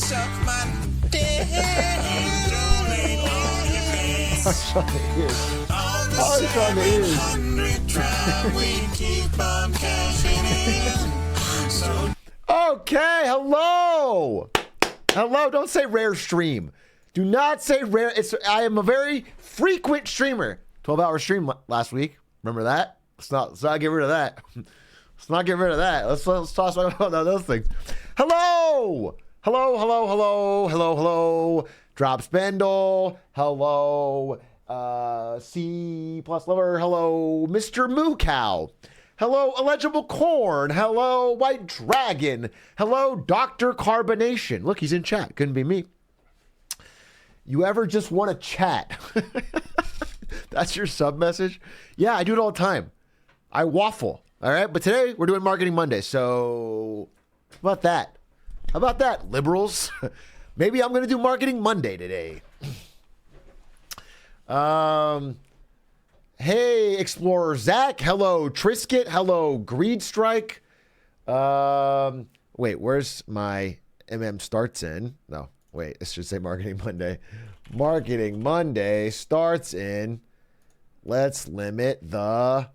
suck my dick. Donate all your bits. On the ears. On the Oh, it's on the ears. 700 try, we keep on cashing in. So Okay, hello. Hello, don't say rare stream. Do not say rare. I am a very frequent streamer. 12-hour stream last week. Remember that? Let's not get rid of that. Let's not get rid of that. Let's talk about those things. Hello. Hello. Drop Spindle. Hello. C plus lover. Hello, Mr. Moo Cow. Hello, Illegible Corn. Hello, White Dragon. Hello, Dr. Carbonation. Look, he's in chat. Couldn't be me. You ever just want to chat? That's your sub message? Yeah, I do it all the time. I waffle. All right, but today we're doing Marketing Monday. So how about that? How about that, liberals? Maybe I'm going to do Marketing Monday today. Hey, Explorer Zach. Hello, Trisket. Hello, Greed Strike. Wait, where's my starts in? No, wait, it should say Marketing Monday. Marketing Monday starts in. Let's limit the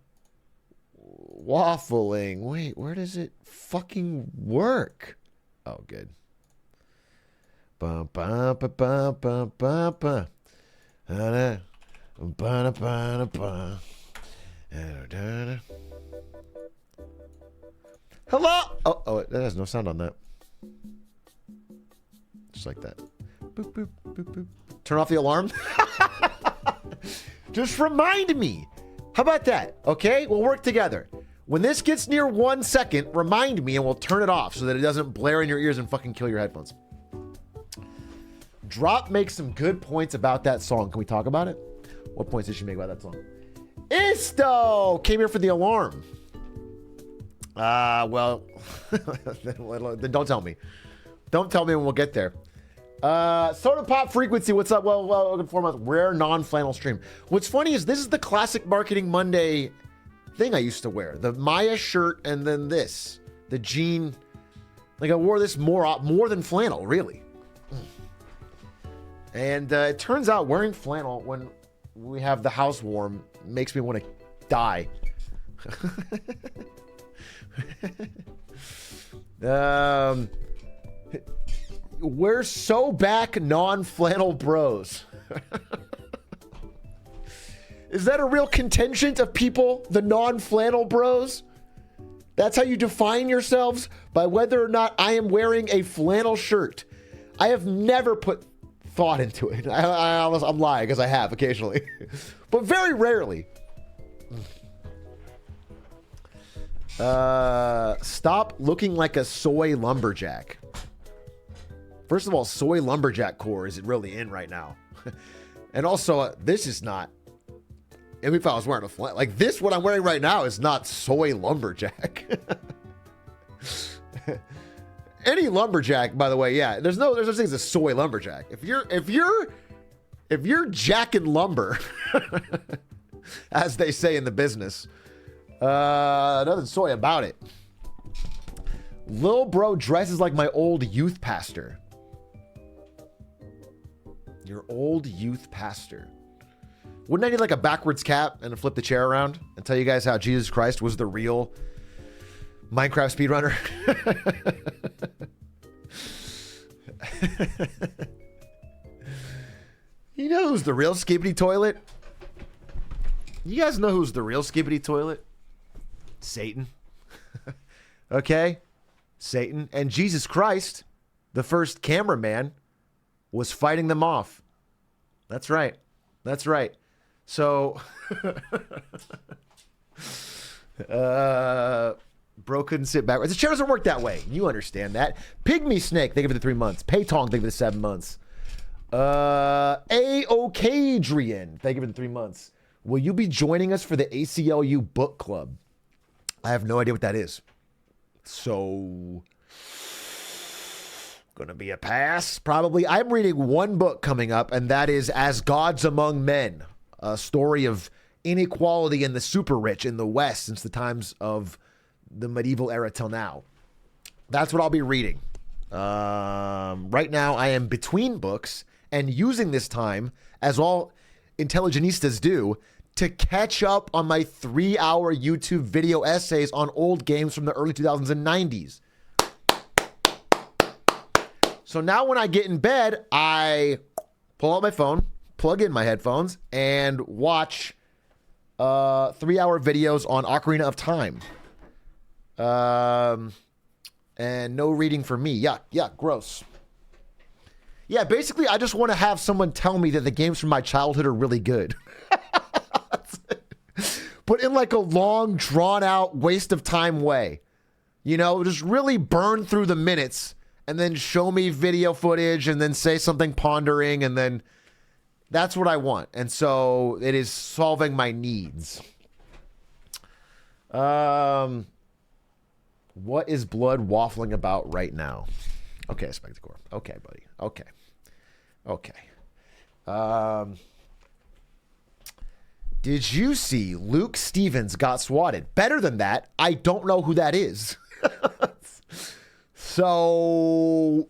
waffling. Wait, where does it fucking work? Oh, good. Bum, bum, ba, bum, bum, bum, bum. Hello. Oh, that has no sound on that. Just like that. Boop, boop, boop, boop. Turn off the alarm. Just remind me. How about that? Okay, we'll work together. When this gets near 1 second, remind me and we'll turn it off so that it doesn't blare in your ears and fucking kill your headphones. Drop makes some good points about that song. Can we talk about it? What points did she make about that song? Isto came here for the alarm. Well, then don't tell me. Don't tell me when we'll get there. Soda Pop Frequency, what's up? Well, welcome for my rare non-flannel stream. What's funny is this is the classic Marketing Monday thing I used to wear. The Maya shirt and then this. The jean. Like I wore this more than flannel, really. And it turns out wearing flannel when we have the house warm makes me want to die. We're so back non-flannel bros. Is that a real contingent of people, the non-flannel bros? That's how you define yourselves? By whether or not I am wearing a flannel shirt. I have never put thought into it. I'm lying because I have occasionally, but very rarely. Stop looking like a soy lumberjack. First of all, soy lumberjack core isn't really in right now. And also, this is not. And if I was wearing a flat like this, what I'm wearing right now is not soy lumberjack. Any lumberjack, by the way, yeah. There's no such thing as a soy lumberjack. If you're jacking lumber, as they say in the business, nothing soy about it. Lil bro dresses like my old youth pastor. Your old youth pastor. Wouldn't I need like a backwards cap and flip the chair around and tell you guys how Jesus Christ was the real Minecraft speedrunner? You know who's the real Skibbity Toilet? You guys know who's the real Skibbity Toilet? Satan. Okay? Satan. And Jesus Christ, the first cameraman, was fighting them off. That's right. That's right. So, bro couldn't sit backwards. The chair doesn't work that way. You understand that. Pygmy Snake, thank you for the 3 months. Paytong, thank you for the 7 months. A-OK-Drian, thank you for the 3 months. Will you be joining us for the ACLU book club? I have no idea what that is. So, gonna be a pass, probably. I'm reading one book coming up, and that is As Gods Among Men, a story of inequality in the super rich in the West since the times of the medieval era till now. That's what I'll be reading. Right now, I am between books and using this time, as all intelligenistas do, to catch up on my 3-hour YouTube video essays on old games from the early 2000s and 90s. So now when I get in bed, I pull out my phone, plug in my headphones, and watch 3-hour videos on Ocarina of Time. And no reading for me. Yuck, gross. Yeah, basically, I just want to have someone tell me that the games from my childhood are really good. But in like a long, drawn-out, waste of time way. You know, just really burn through the minutes and then show me video footage and then say something pondering, and then that's what I want. And so it is solving my needs. What is Blood waffling about right now? Okay, Spectacore. Okay, buddy. Okay. Did you see Luke Stevens got swatted? Better than that, I don't know who that is. So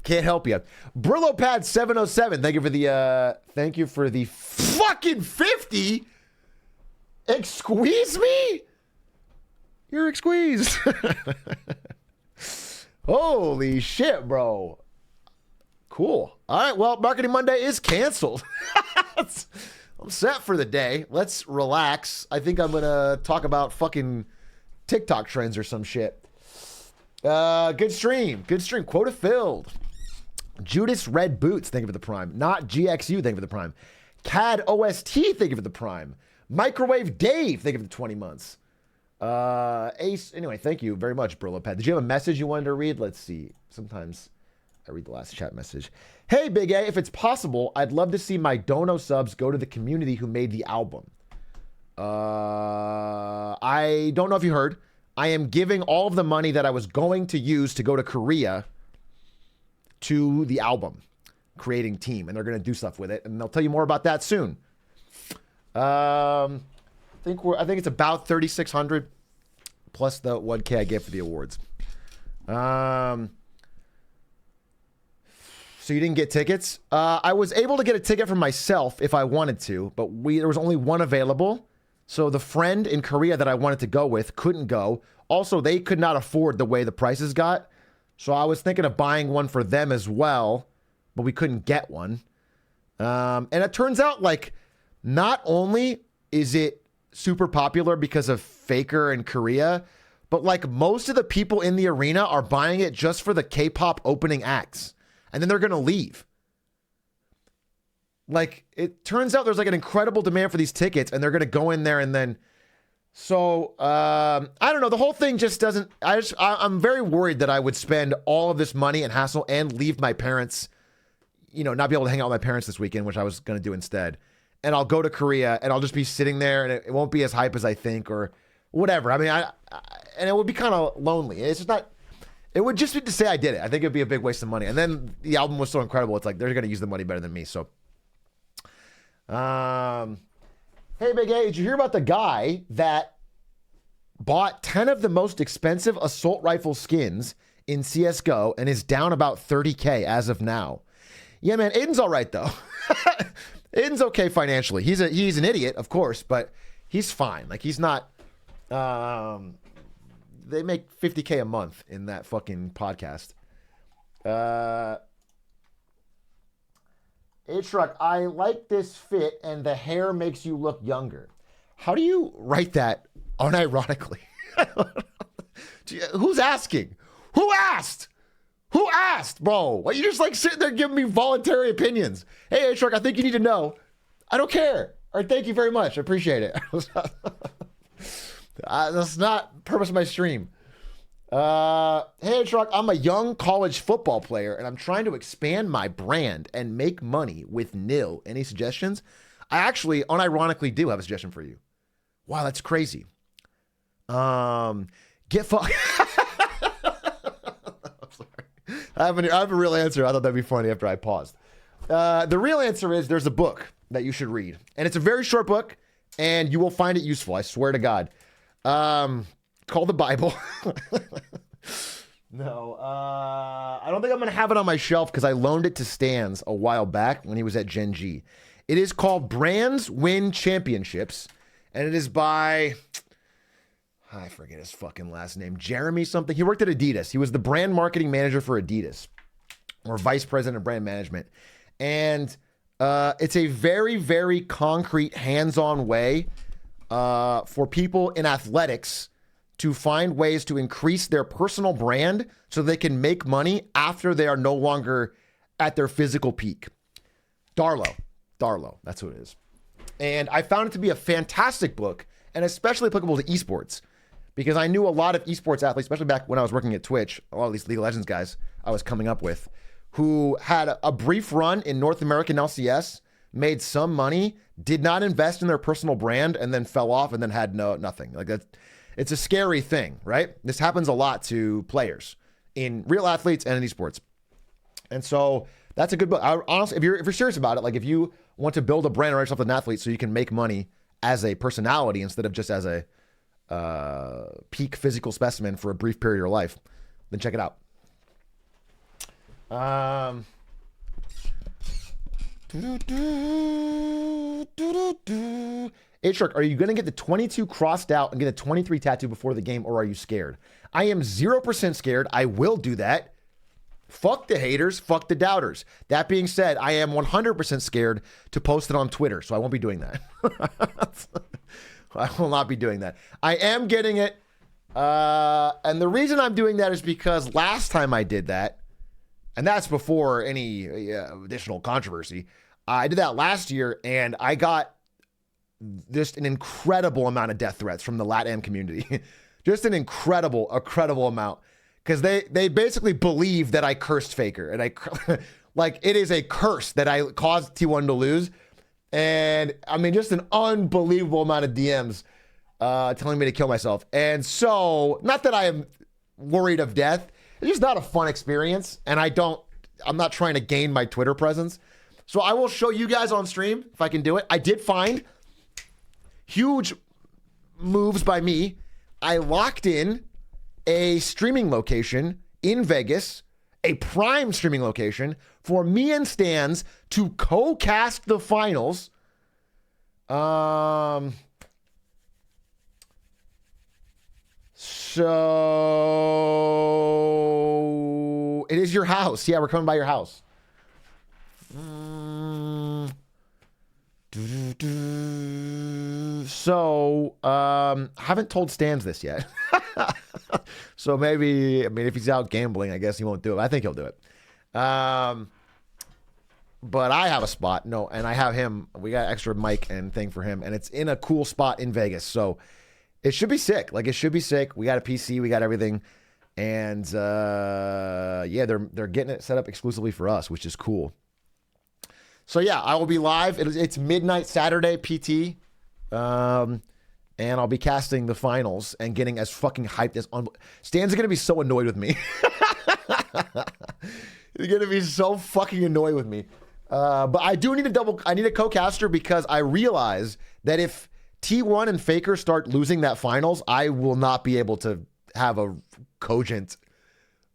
can't help you. Brillo 707. Thank you for the fucking 50. Squeeze me? You're squeezed. Holy shit, bro. Cool. All right, well, Marketing Monday is canceled. I'm set for the day. Let's relax. I think I'm going to talk about fucking TikTok trends or some shit. Good stream. Quota filled. Judas Red Boots, thank you for the prime. Not GXU, thank you for the prime. CAD OST, thank you for the prime. Microwave Dave, thank you for the 20 months. Ace, anyway, thank you very much, Brillo Pad. Did you have a message you wanted to read? Let's see. Sometimes I read the last chat message. Hey, Big A, if it's possible, I'd love to see my dono subs go to the community who made the album. I don't know if you heard. I am giving all of the money that I was going to use to go to Korea to the album creating team, and they're going to do stuff with it, and they'll tell you more about that soon. I think it's about 3,600 plus the 1K I get for the awards. So you didn't get tickets? I was able to get a ticket for myself if I wanted to, but there was only one available. So the friend in Korea that I wanted to go with couldn't go. Also, they could not afford the way the prices got. So I was thinking of buying one for them as well, but we couldn't get one. And it turns out, like, not only is it super popular because of Faker in Korea, but like most of the people in the arena are buying it just for the K-pop opening acts. And then they're going to leave. Like, it turns out there's like an incredible demand for these tickets, and they're going to go in there and then. So, I don't know. The whole thing just doesn't. I'm very worried that I would spend all of this money and hassle and leave my parents, not be able to hang out with my parents this weekend, which I was going to do instead. And I'll go to Korea and I'll just be sitting there, and it won't be as hype as I think or whatever. I mean, and it would be kind of lonely. It's just not. It would just be to say I did it. I think it'd be a big waste of money. And then the album was so incredible. It's like they're going to use the money better than me. So, hey, Big A, did you hear about the guy that bought 10 of the most expensive assault rifle skins in CSGO and is down about 30K as of now? Yeah, man, Aiden's all right, though. Aiden's okay financially. He's an idiot, of course, but he's fine. Like, he's not... they make 50K a month in that fucking podcast. Atrioc, I like this fit and the hair makes you look younger. How do you write that unironically? Who's asking? Who asked? Who asked, bro? Why you just like sitting there giving me voluntary opinions? Hey, Atrioc, I think you need to know. I don't care. All right, thank you very much. I appreciate it. That's not the purpose of my stream. Hey, Atrioc, I'm a young college football player, and I'm trying to expand my brand and make money with nil. Any suggestions? I actually, unironically, do have a suggestion for you. Wow, that's crazy. Get fucked. I'm sorry. I have a real answer. I thought that'd be funny after I paused. The real answer is there's a book that you should read, and it's a very short book, and you will find it useful. I swear to God. Called the Bible. No, I don't think I'm gonna have it on my shelf because I loaned it to Stans a while back when he was at Gen G. It is called Brands Win Championships, and it is by, I forget his fucking last name, Jeremy something. He worked at Adidas. He was the brand marketing manager for Adidas, or vice president of brand management, and it's a very, very concrete, hands-on way for people in athletics to find ways to increase their personal brand so they can make money after they are no longer at their physical peak. Darlow, that's who it is. And I found it to be a fantastic book and especially applicable to esports because I knew a lot of esports athletes, especially back when I was working at Twitch, a lot of these League of Legends guys I was coming up with, who had a brief run in North American LCS, made some money, did not invest in their personal brand, and then fell off and then had nothing. Like that. It's a scary thing, right? This happens a lot to players in real athletes and in esports. And so that's a good book. Honestly, if you're serious about it, like if you want to build a brand around yourself as an athlete so you can make money as a personality instead of just as a peak physical specimen for a brief period of your life, then check it out. Atrioc, are you going to get the 22 crossed out and get a 23 tattoo before the game, or are you scared? I am 0% scared. I will do that. Fuck the haters. Fuck the doubters. That being said, I am 100% scared to post it on Twitter, so I won't be doing that. I will not be doing that. I am getting it. And the reason I'm doing that is because last time I did that, and that's before any additional controversy, I did that last year, and I got just an incredible amount of death threats from the LATAM community. Just an incredible amount. Because they basically believe that I cursed Faker. And like, it is a curse that I caused T1 to lose. And I mean, just an unbelievable amount of DMs telling me to kill myself. And so, not that I am worried of death. It's just not a fun experience. And I'm not trying to gain my Twitter presence. So I will show you guys on stream if I can do it. I did find huge moves by me. I locked in a streaming location in Vegas, a prime streaming location for me and Stans to co-cast the finals. So it is your house. Yeah, we're coming by your house. So, haven't told Stans this yet. So maybe, I mean, if he's out gambling, I guess he won't do it. I think he'll do it. But I have a spot. No, and I have him. We got extra mic and thing for him, and it's in a cool spot in Vegas. So it should be sick. Like, it should be sick. We got a PC. We got everything. And, yeah, they're getting it set up exclusively for us, which is cool. So yeah, I will be live. It's midnight Saturday PT, and I'll be casting the finals and getting as fucking hyped as Stan's gonna be so annoyed with me. He's gonna be so fucking annoyed with me. But I do need I need a co-caster because I realize that if T1 and Faker start losing that finals, I will not be able to have a cogent.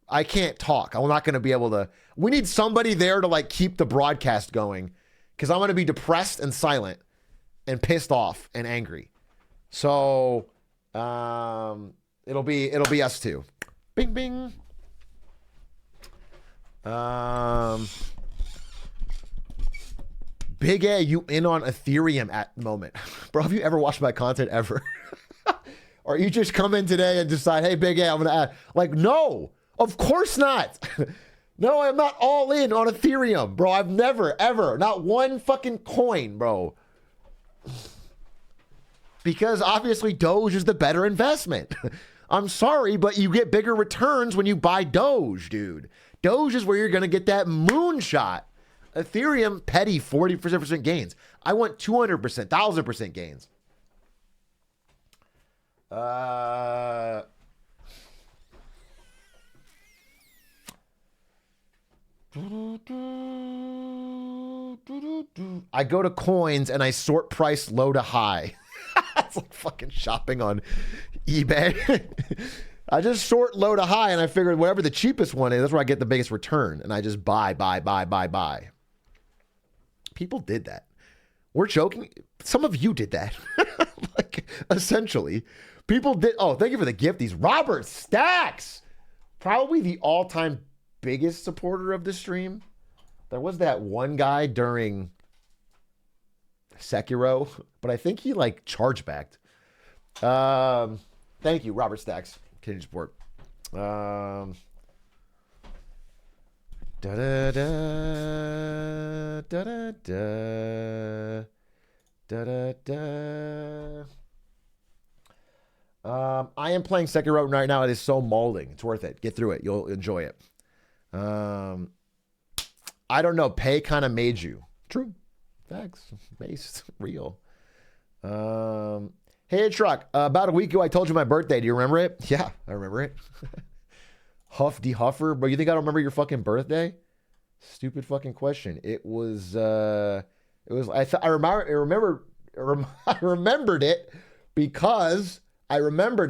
I can't talk. I'm not going to be able to. We need somebody there to like keep the broadcast going because I'm going to be depressed and silent and pissed off and angry. So it'll be us two. Bing bing. Big A, you in on Ethereum at the moment? Bro, have you ever watched my content ever? Or you just come in today and decide, hey, Big A, I'm going to add. Like, no. Of course not. No, I'm not all in on Ethereum, bro. I've never, ever, not one fucking coin, bro. Because obviously Doge is the better investment. I'm sorry, but you get bigger returns when you buy Doge, dude. Doge is where you're going to get that moonshot. Ethereum, petty 40% gains. I want 200%, 1,000% gains. I go to coins and I sort price low to high. It's like fucking shopping on eBay. I just short low to high, and I figured whatever the cheapest one is, that's where I get the biggest return. And I just buy. People did that. We're joking. Some of you did that. Like, essentially. People did. Oh, thank you for the gift. These Robert Stacks. Probably the all-time biggest supporter of the stream. There was that one guy during Sekiro, but I think he like charge backed. Thank you, Robert Stacks. Continue support. Da da da da da da da. I am playing Sekiro right now. It is so molding. It's worth it. Get through it. You'll enjoy it. I don't know. Pay kind of made you. True. Facts. Based. Real. Hey, Atrioc. About a week ago, I told you my birthday. Do you remember it? Yeah, I remember it. Huff de Huffer. But you think I don't remember your fucking birthday? Stupid fucking question. I remembered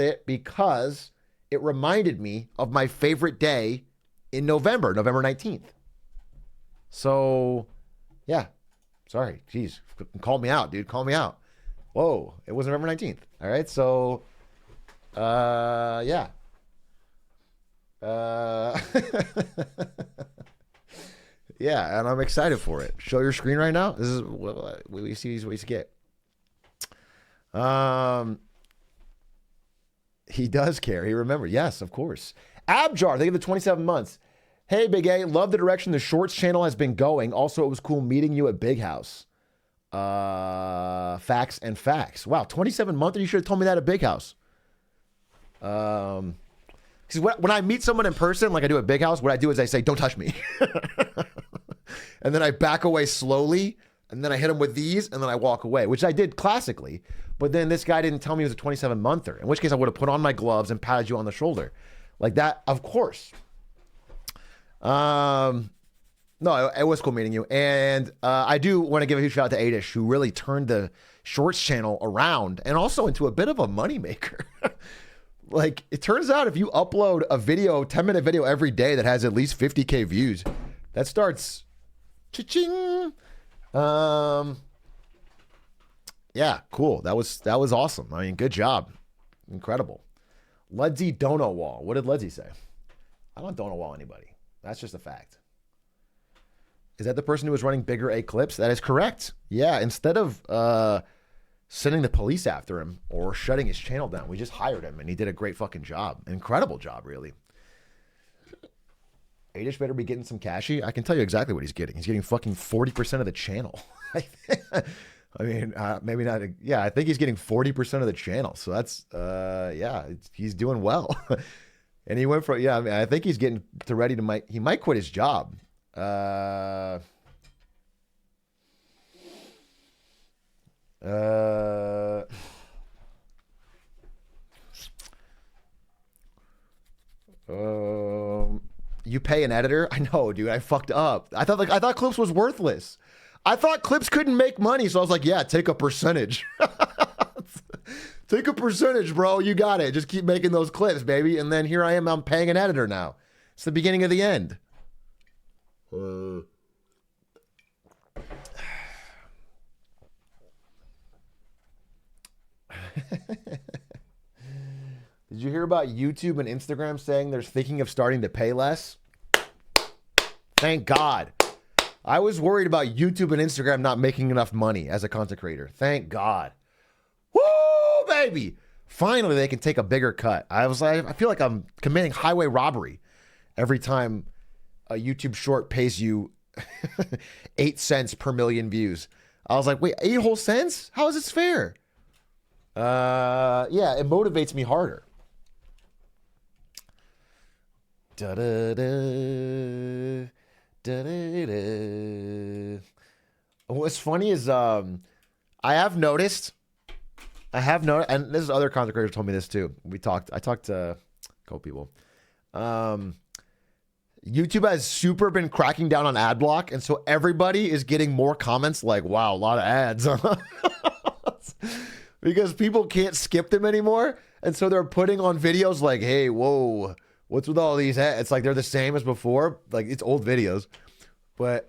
it because it reminded me of my favorite day in November 19th. So, yeah. Sorry. Jeez. Call me out, dude. Call me out. Whoa. It was November 19th. All right. So, yeah. Yeah, and I'm excited for it. Show your screen right now. This is what we see these ways to get. He does care. He remembered. Yes, of course. Abjar, thank you for the 27 months. Hey, Big A, love the direction the Shorts channel has been going. Also, it was cool meeting you at Big House. Facts and facts. Wow, 27 months? You should have told me that at Big House. Because when I meet someone in person, like I do at Big House, what I do is I say, don't touch me. And then I back away slowly, and then I hit him with these, and then I walk away, which I did classically. But then this guy didn't tell me he was a 27-monther, in which case I would have put on my gloves and patted you on the shoulder. Like that, of course. No, it was cool meeting you. And I do want to give a huge shout out to Adish, who really turned the Shorts channel around and also into a bit of a moneymaker. Like, it turns out if you upload a video, 10-minute video every day that has at least 50K views, that starts cha-ching. Yeah, cool. That was awesome. I mean, good job. Incredible. Ledsy Donowall. What did Ledsy say? I don't Donowall anybody. That's just a fact. Is that the person who was running bigger A clips? That is correct. Yeah, instead of sending the police after him or shutting his channel down, we just hired him and he did a great fucking job. Incredible job, really. Adish better be getting some cashy. I can tell you exactly what he's getting. He's getting fucking 40% of the channel. I mean, maybe not. Yeah, I think he's getting 40% of the channel. So that's, yeah, he's doing well. And he went from, yeah, I mean, I think he's getting to ready to, he might quit his job. You pay an editor? I know, dude. I fucked up. I thought Clips was worthless. I thought Clips couldn't make money, so I was like, yeah, take a percentage. Take a percentage, bro. You got it. Just keep making those clips, baby. And then here I am. I'm paying an editor now. It's the beginning of the end. Did you hear about YouTube and Instagram saying they're thinking of starting to pay less? Thank God. I was worried about YouTube and Instagram not making enough money as a content creator. Thank God. Woo, baby. Finally, they can take a bigger cut. I feel like I'm committing highway robbery every time a YouTube short pays you 8 cents per million views. I was like, wait, 8 whole cents? How is this fair? Yeah, it motivates me harder. Da-da-da, da-da-da. What's funny is I have noticed, and this is other content creators told me this too. I talked to a couple people. YouTube has super been cracking down on ad block, and so everybody is getting more comments like, wow, a lot of ads. Because people can't skip them anymore. And so they're putting on videos like, hey, whoa, what's with all these? It's like they're the same as before. Like, it's old videos. But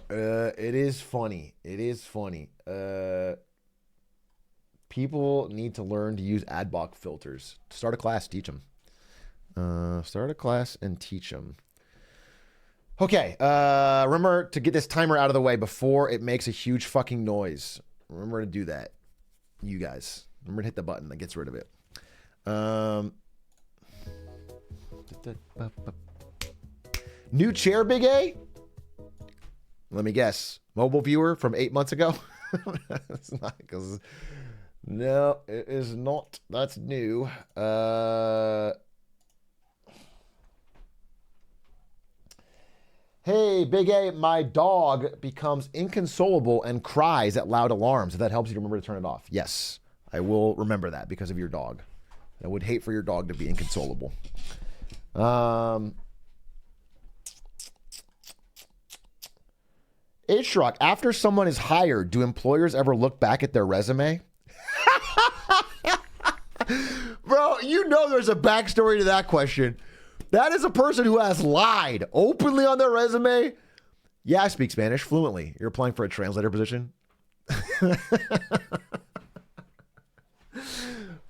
it is funny. It is funny. People need to learn to use ad block filters. Start a class, teach them. Start a class and teach them. Okay, remember to get this timer out of the way before it makes a huge fucking noise. Remember to do that, you guys. Remember to hit the button that gets rid of it. New chair, Big A? Let me guess. Mobile viewer from 8 months ago? It's not, because... No, it is not. That's new. Hey, Big A, my dog becomes inconsolable and cries at loud alarms. If that helps you to remember to turn it off. Yes, I will remember that because of your dog. I would hate for your dog to be inconsolable. Atrioc, after someone is hired, do employers ever look back at their resume? Bro, you know there's a backstory to that question. That is a person who has lied openly on their resume. Yeah, I speak Spanish fluently. You're applying for a translator position?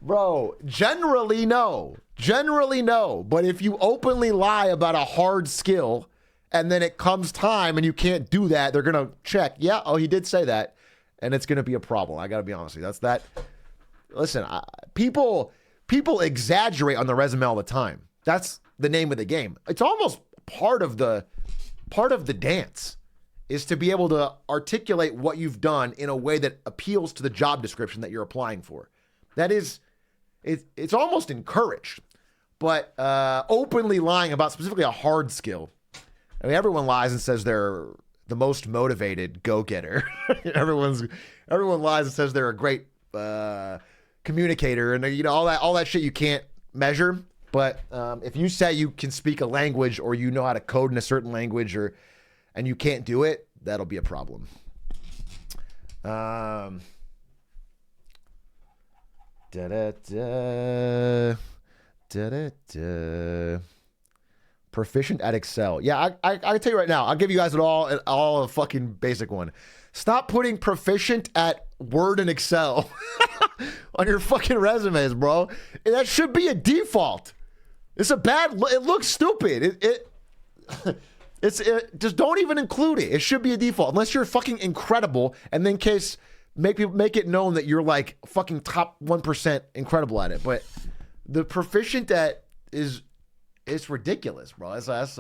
Bro, generally no. Generally no. But if you openly lie about a hard skill and then it comes time and you can't do that, they're going to check. Yeah, oh, he did say that. And it's going to be a problem. I got to be honest with you. That's that. Listen, people exaggerate on the resume all the time. That's the name of the game. It's almost part of the dance is to be able to articulate what you've done in a way that appeals to the job description that you're applying for. That is, it's almost encouraged. But openly lying about specifically a hard skill. I mean, everyone lies and says they're the most motivated go-getter. Everyone lies and says they're a great communicator, and you know all that shit you can't measure. But if you say you can speak a language or you know how to code in a certain language and you can't do it, that'll be a problem. Proficient at Excel. Yeah, I tell you right now, I'll give you guys all a fucking basic one. Stop putting proficient at Word and Excel on your fucking resumes, bro. That should be a default. It's a bad. It looks stupid. It just don't even include it. It should be a default unless you're fucking incredible, and then make it known that you're like fucking top 1% incredible at it. But the proficient at it's ridiculous, bro. That's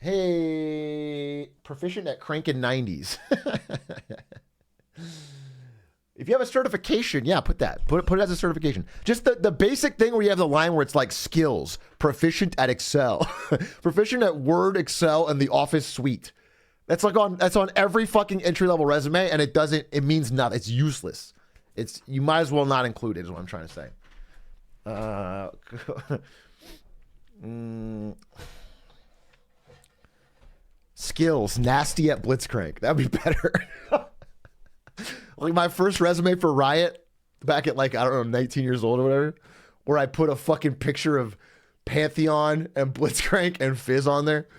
hey, proficient at cranking 90s. If you have a certification, yeah, put it as a certification. Just the basic thing where you have the line where it's like skills, proficient at Excel, proficient at Word, Excel, and the Office suite. That's on every fucking entry-level resume, and it means nothing. It's useless. You might as well not include it, is what I'm trying to say. Skills, nasty at Blitzcrank. That'd be better. Like my first resume for Riot, back at like, I don't know, 19 years old or whatever, where I put a fucking picture of Pantheon and Blitzcrank and Fizz on there.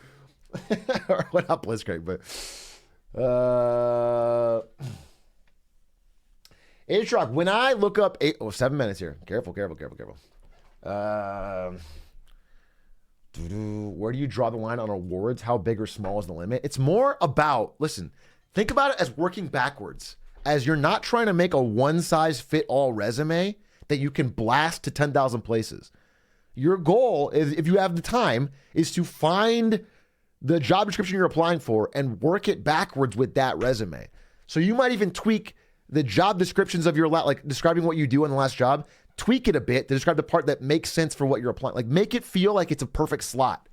Or well, not Blitzcrank, but Atrioc, when I look up 7 minutes here. Careful. Where do you draw the line on awards? How big or small is the limit? It's more about, listen, think about it as working backwards. As you're not trying to make a one-size-fit-all resume that you can blast to 10,000 places. Your goal is, if you have the time, is to find the job description you're applying for and work it backwards with that resume. So you might even tweak the job descriptions of your, like describing what you do in the last job, tweak it a bit to describe the part that makes sense for what you're applying. Like make it feel like it's a perfect slot.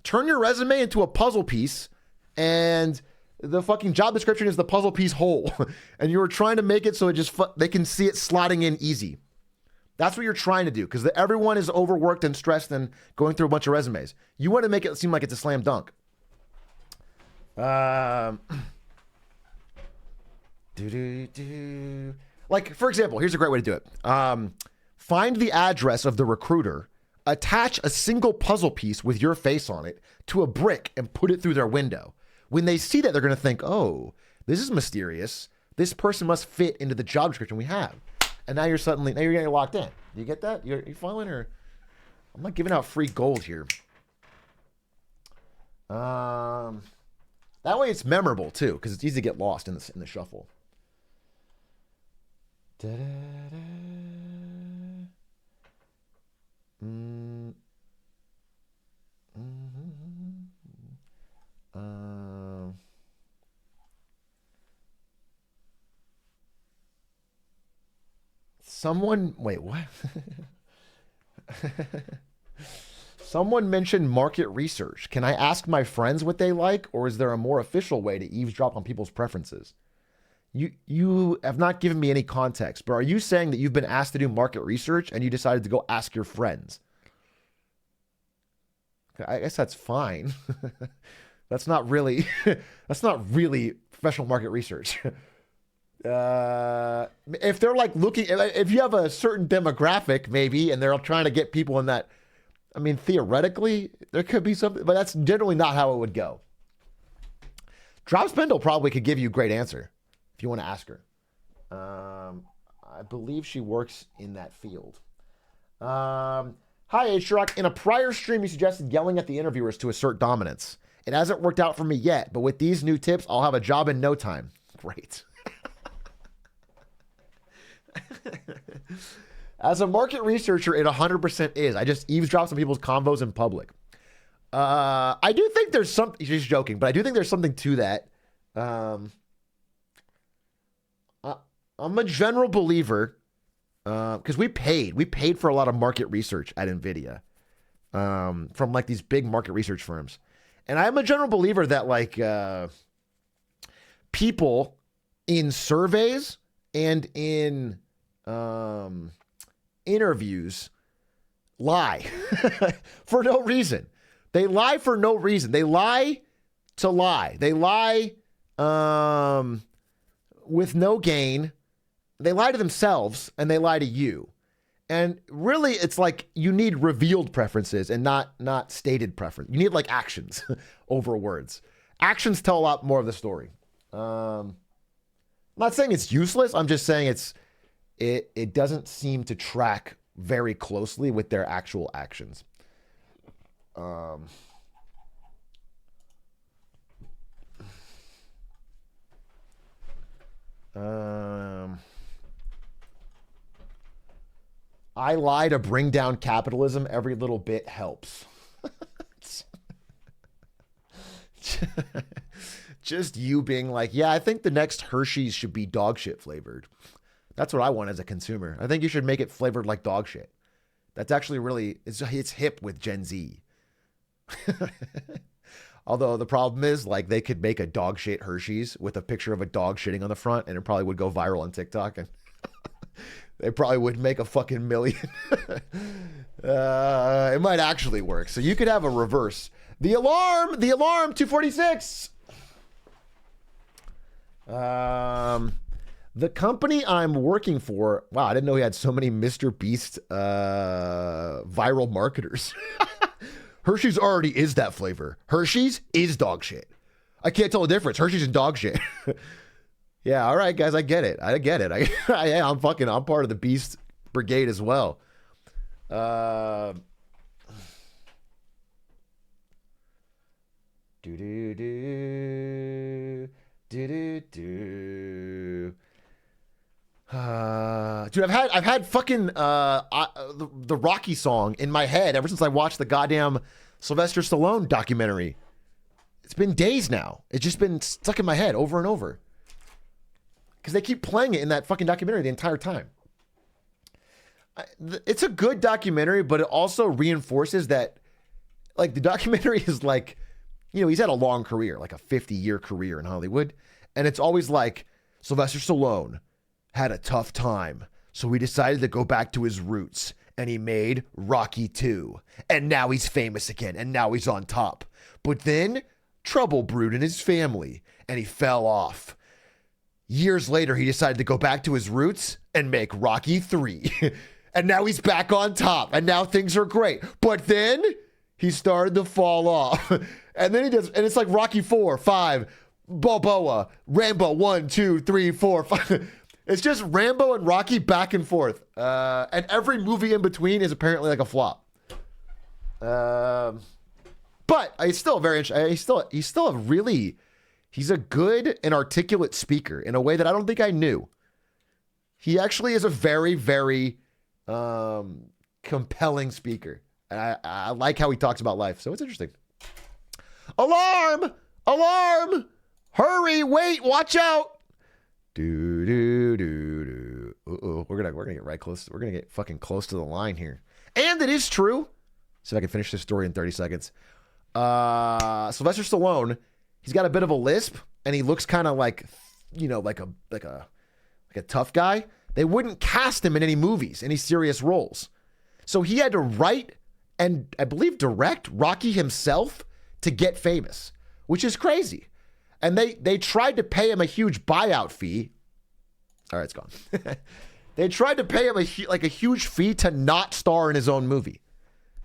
Turn your resume into a puzzle piece, and the fucking job description is the puzzle piece whole. And you were trying to make it so it just, they can see it slotting in easy. That's what you're trying to do, because everyone is overworked and stressed and going through a bunch of resumes. You want to make it seem like it's a slam dunk. Like, for example, here's a great way to do it. Find the address of the recruiter, attach a single puzzle piece with your face on it to a brick and put it through their window. When they see that, they're going to think, oh, this is mysterious. This person must fit into the job description we have. And now you're getting locked in. Do you get that? You following, or I'm not giving out free gold here. That way it's memorable too, because it's easy to get lost in the shuffle. Wait, what? Someone mentioned market research. Can I ask my friends what they like, or is there a more official way to eavesdrop on people's preferences? You have not given me any context, but are you saying that you've been asked to do market research and you decided to go ask your friends? I guess that's fine. That's not really professional market research. If they're like looking, if you have a certain demographic maybe, and they're trying to get people in that, I mean, theoretically there could be something, but that's generally not how it would go. Drop Spindle probably could give you a great answer if you want to ask her. I believe she works in that field. Hi, Atrioc. In a prior stream, you suggested yelling at the interviewers to assert dominance. It hasn't worked out for me yet, but with these new tips, I'll have a job in no time. Great. As a market researcher, it 100% is. I just eavesdrop on people's convos in public. I do think there's something, she's joking, but I do think there's something to that. I'm a general believer, because we paid for a lot of market research at NVIDIA, from like these big market research firms. And I'm a general believer that like people in surveys and in interviews lie for no reason. They lie for no reason. They lie to lie. They lie with no gain. They lie to themselves and they lie to you. And really, it's like you need revealed preferences and not stated preference. You need like actions over words. Actions tell a lot more of the story. I'm not saying it's useless. I'm just saying it doesn't seem to track very closely with their actual actions. I lie to bring down capitalism. Every little bit helps. Just you being like, yeah, I think the next Hershey's should be dog shit flavored. That's what I want as a consumer. I think you should make it flavored like dog shit. That's actually really, it's hip with Gen Z. Although the problem is, like, they could make a dog shit Hershey's with a picture of a dog shitting on the front, and it probably would go viral on TikTok, and they probably would make a fucking million. It might actually work. So you could have a reverse. The alarm, 246. The company I'm working for, wow, I didn't know he had so many Mr. Beast viral marketers. Hershey's already is that flavor. Hershey's is dog shit. I can't tell the difference. Hershey's and dog shit. Yeah, all right, guys, I get it. I'm part of the Beast Brigade as well. Dude, I've had fucking the Rocky song in my head ever since I watched the goddamn Sylvester Stallone documentary. It's been days now. It's just been stuck in my head over and over. Because they keep playing it in that fucking documentary the entire time. It's a good documentary, but it also reinforces that, like, the documentary is like, you know, he's had a long career, like a 50-year career in Hollywood. And it's always like, Sylvester Stallone had a tough time So he decided to go back to his roots, and he made Rocky 2. And now he's famous again, and now he's on top. But then trouble brewed in his family, and he fell off. Years later, he decided to go back to his roots and make Rocky 3. And now he's back on top, and now things are great. But then he started to fall off. And then and it's like Rocky 4, 5, Balboa, Rambo 1, 2, 3, 4, 5. It's just Rambo and Rocky back and forth. And every movie in between is apparently like a flop. But he's still very interesting. He's still a really, he's a good and articulate speaker in a way that I don't think I knew. He actually is a very, very compelling speaker. And I like how he talks about life. So it's interesting. Alarm! Alarm! Hurry! Wait! Watch out! Do do do do. Uh-oh. We're gonna get right close. We're gonna get fucking close to the line here. And it is true. See if I can finish this story in 30 seconds. Sylvester Stallone, he's got a bit of a lisp, and he looks kind of like, like a tough guy. They wouldn't cast him in any movies, any serious roles. So he had to write and I believe direct Rocky himself to get famous, which is crazy. And they tried to pay him a huge buyout fee. All right, it's gone. They tried to pay him a huge fee to not star in his own movie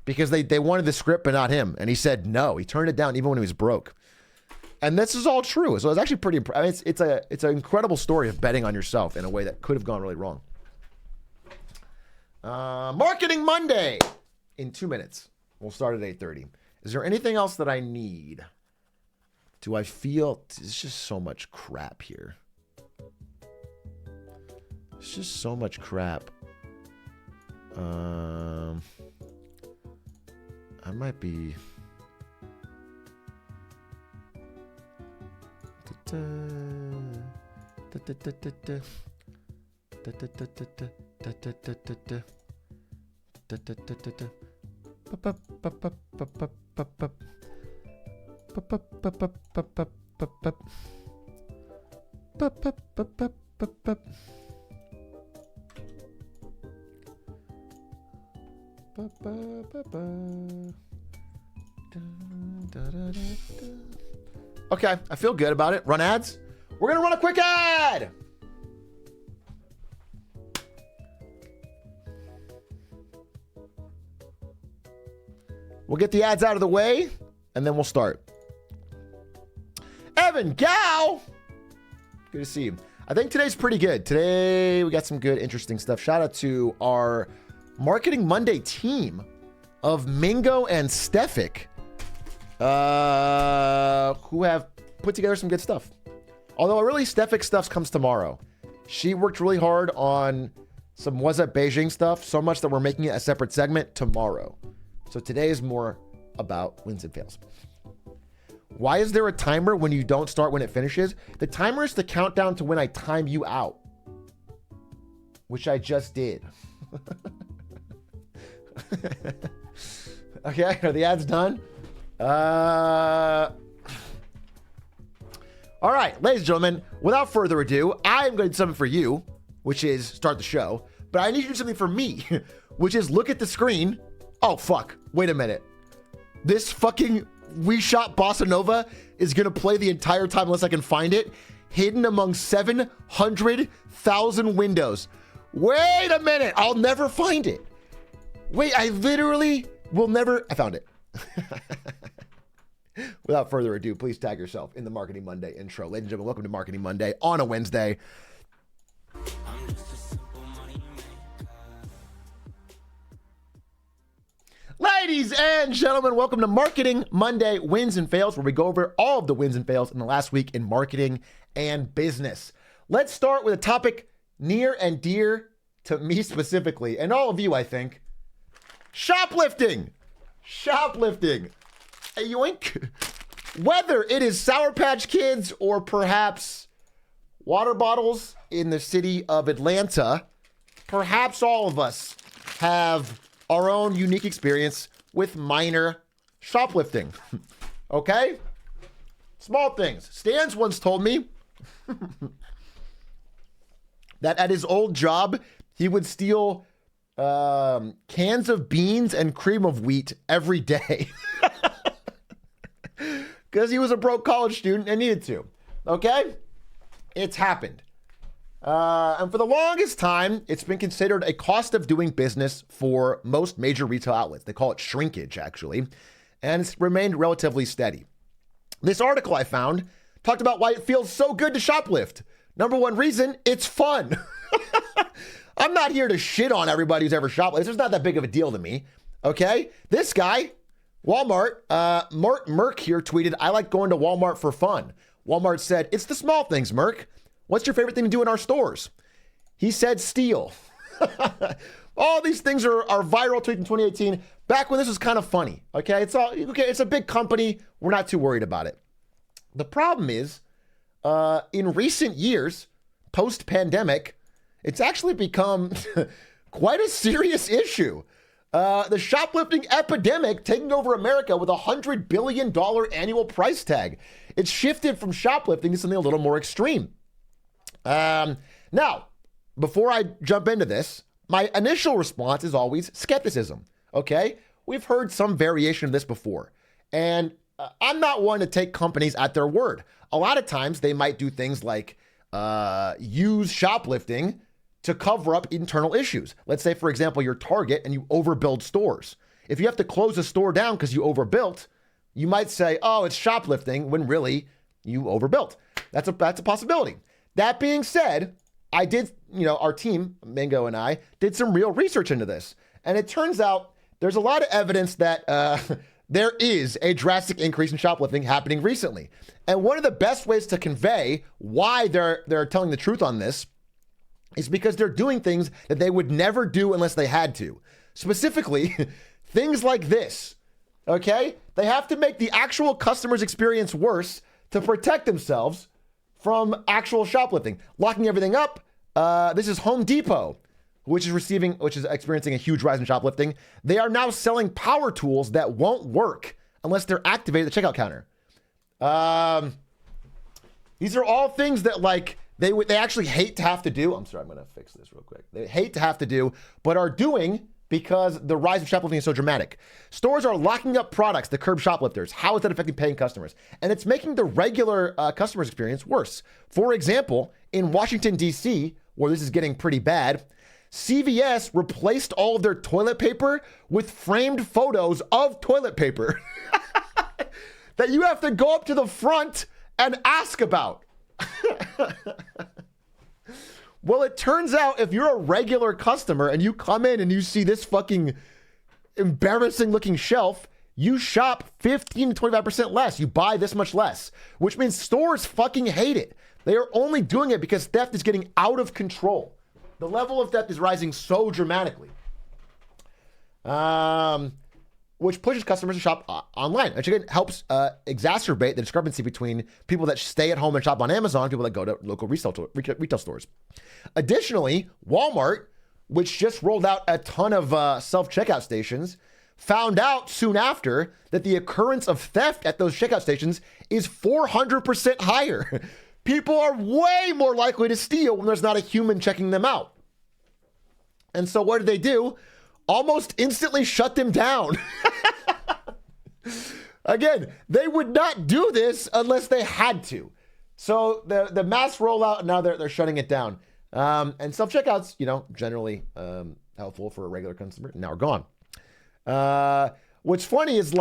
because they wanted the script but not him. And he said no. He turned it down even when he was broke. And this is all true. So it's actually pretty. I mean, it's an incredible story of betting on yourself in a way that could have gone really wrong. Marketing Monday in 2 minutes. We'll start at 8:30. Is there anything else that I need? Do I feel it's just so much crap here? It's just so much crap. I might be. Okay, I feel good about it. Run ads. We're gonna run a quick ad. We'll get the ads out of the way, and then we'll start. Evan Gow, good to see you. I think today's pretty good. Today we got some good, interesting stuff. Shout out to our Marketing Monday team of Mingo and Stefik, who have put together some good stuff. Although really Stefik stuff comes tomorrow. She worked really hard on some Was Up Beijing stuff, so much that we're making it a separate segment tomorrow. So today is more about wins and fails. Why is there a timer when you don't start when it finishes? The timer is the countdown to when I time you out, which I just did. Okay, are the ads done? All right, ladies and gentlemen, without further ado, I'm going to do something for you, which is start the show. But I need you to do something for me, which is look at the screen. Oh, fuck. Wait a minute. This fucking We Shot Bossa Nova is going to play the entire time unless I can find it, hidden among 700,000 windows. Wait a minute. I'll never find it. Wait, I literally will never. I found it. Without further ado, please tag yourself in the Marketing Monday intro. Ladies and gentlemen, welcome to Marketing Monday on a Wednesday. Ladies and gentlemen, welcome to Marketing Monday Wins and Fails, where we go over all of the wins and fails in the last week in marketing and business. Let's start with a topic near and dear to me specifically, and all of you, I think. Shoplifting. Shoplifting. Hey, yoink. Whether it is Sour Patch Kids or perhaps water bottles in the city of Atlanta, perhaps all of us have our own unique experience with minor shoplifting. Okay? Small things. Stans once told me that at his old job, he would steal cans of beans and cream of wheat every day because he was a broke college student and needed to. Okay? It's happened. And for the longest time, it's been considered a cost of doing business for most major retail outlets. They call it shrinkage, actually. And it's remained relatively steady. This article I found talked about why it feels so good to shoplift. Number one reason, it's fun. I'm not here to shit on everybody who's ever shoplifted. It's not that big of a deal to me. Okay? This guy, Walmart, Merck here tweeted, I like going to Walmart for fun. Walmart said, it's the small things, Merck. What's your favorite thing to do in our stores? He said steal. All these things are viral tweets in 2018, back when this was kind of funny. Okay, it's a big company. We're not too worried about it. The problem is, in recent years, post-pandemic, it's actually become quite a serious issue. The shoplifting epidemic taking over America with a $100 billion annual price tag. It's shifted from shoplifting to something a little more extreme. Now, before I jump into this, my initial response is always skepticism. Okay? We've heard some variation of this before. And I'm not one to take companies at their word. A lot of times they might do things like use shoplifting to cover up internal issues. Let's say, for example, you're Target and you overbuild stores. If you have to close a store down because you overbuilt, you might say, oh, it's shoplifting, when really you overbuilt. That's a possibility. That being said, I did, our team, Mingo and I, did some real research into this. And it turns out there's a lot of evidence that there is a drastic increase in shoplifting happening recently. And one of the best ways to convey why they're telling the truth on this is because they're doing things that they would never do unless they had to. Specifically, things like this, okay? They have to make the actual customer's experience worse to protect themselves from actual shoplifting. Locking everything up. This is Home Depot, which is experiencing a huge rise in shoplifting. They are now selling power tools that won't work unless they're activated at the checkout counter. These are all things that they actually hate to have to do. I'm sorry, I'm going to fix this real quick. They hate to have to do, but are doing because the rise of shoplifting is so dramatic. Stores are locking up products to curb shoplifters. How is that affecting paying customers? And it's making the regular customer's experience worse. For example, in Washington, D.C., where this is getting pretty bad, CVS replaced all of their toilet paper with framed photos of toilet paper that you have to go up to the front and ask about. Well, it turns out if you're a regular customer and you come in and you see this fucking embarrassing looking shelf, you shop 15 to 25% less. You buy this much less, which means stores fucking hate it. They are only doing it because theft is getting out of control. The level of theft is rising so dramatically, which pushes customers to shop online, which again helps exacerbate the discrepancy between people that stay at home and shop on Amazon and people that go to local retail stores. Additionally, Walmart, which just rolled out a ton of self-checkout stations, found out soon after that the occurrence of theft at those checkout stations is 400% higher. People are way more likely to steal when there's not a human checking them out. And so what did they do? Almost instantly shut them down. Again, they would not do this unless they had to. So the mass rollout, now they're shutting it down. And self-checkouts, generally helpful for a regular customer, now are gone. What's funny is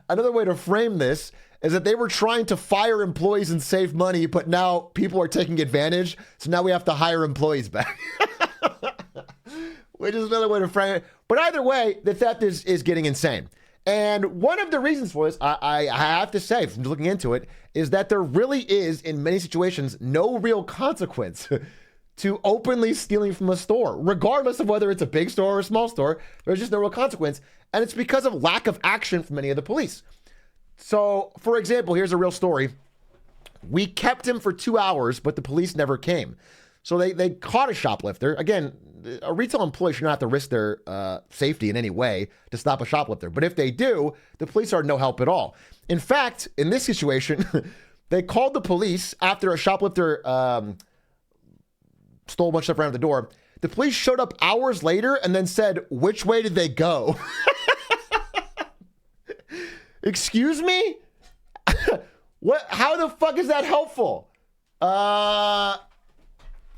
another way to frame this is that they were trying to fire employees and save money, but now people are taking advantage. So now we have to hire employees back. Which is another way to frame it. But either way, the theft is getting insane. And one of the reasons for this, I have to say, from looking into it, is that there really is, in many situations, no real consequence to openly stealing from a store. Regardless of whether it's a big store or a small store, there's just no real consequence. And it's because of lack of action from many of the police. So, for example, here's a real story. We kept him for 2 hours, but the police never came. So they caught a shoplifter. Again, a retail employee should not have to risk their safety in any way to stop a shoplifter. But if they do, the police are no help at all. In fact, in this situation, they called the police after a shoplifter stole a bunch of stuff around the door. The police showed up hours later and then said, which way did they go? Excuse me? What? How the fuck is that helpful?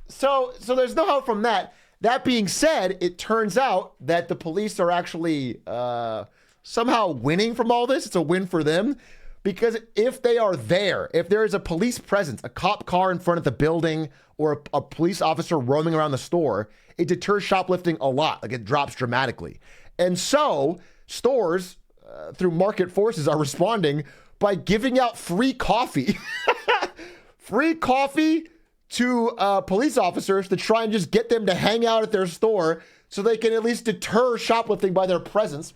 So there's no help from that. That being said, it turns out that the police are actually somehow winning from all this. It's a win for them because if they are there, if there is a police presence, a cop car in front of the building or a police officer roaming around the store, it deters shoplifting a lot. Like it drops dramatically. And so stores through market forces are responding by giving out free coffee. Free coffee to police officers to try and just get them to hang out at their store so they can at least deter shoplifting by their presence.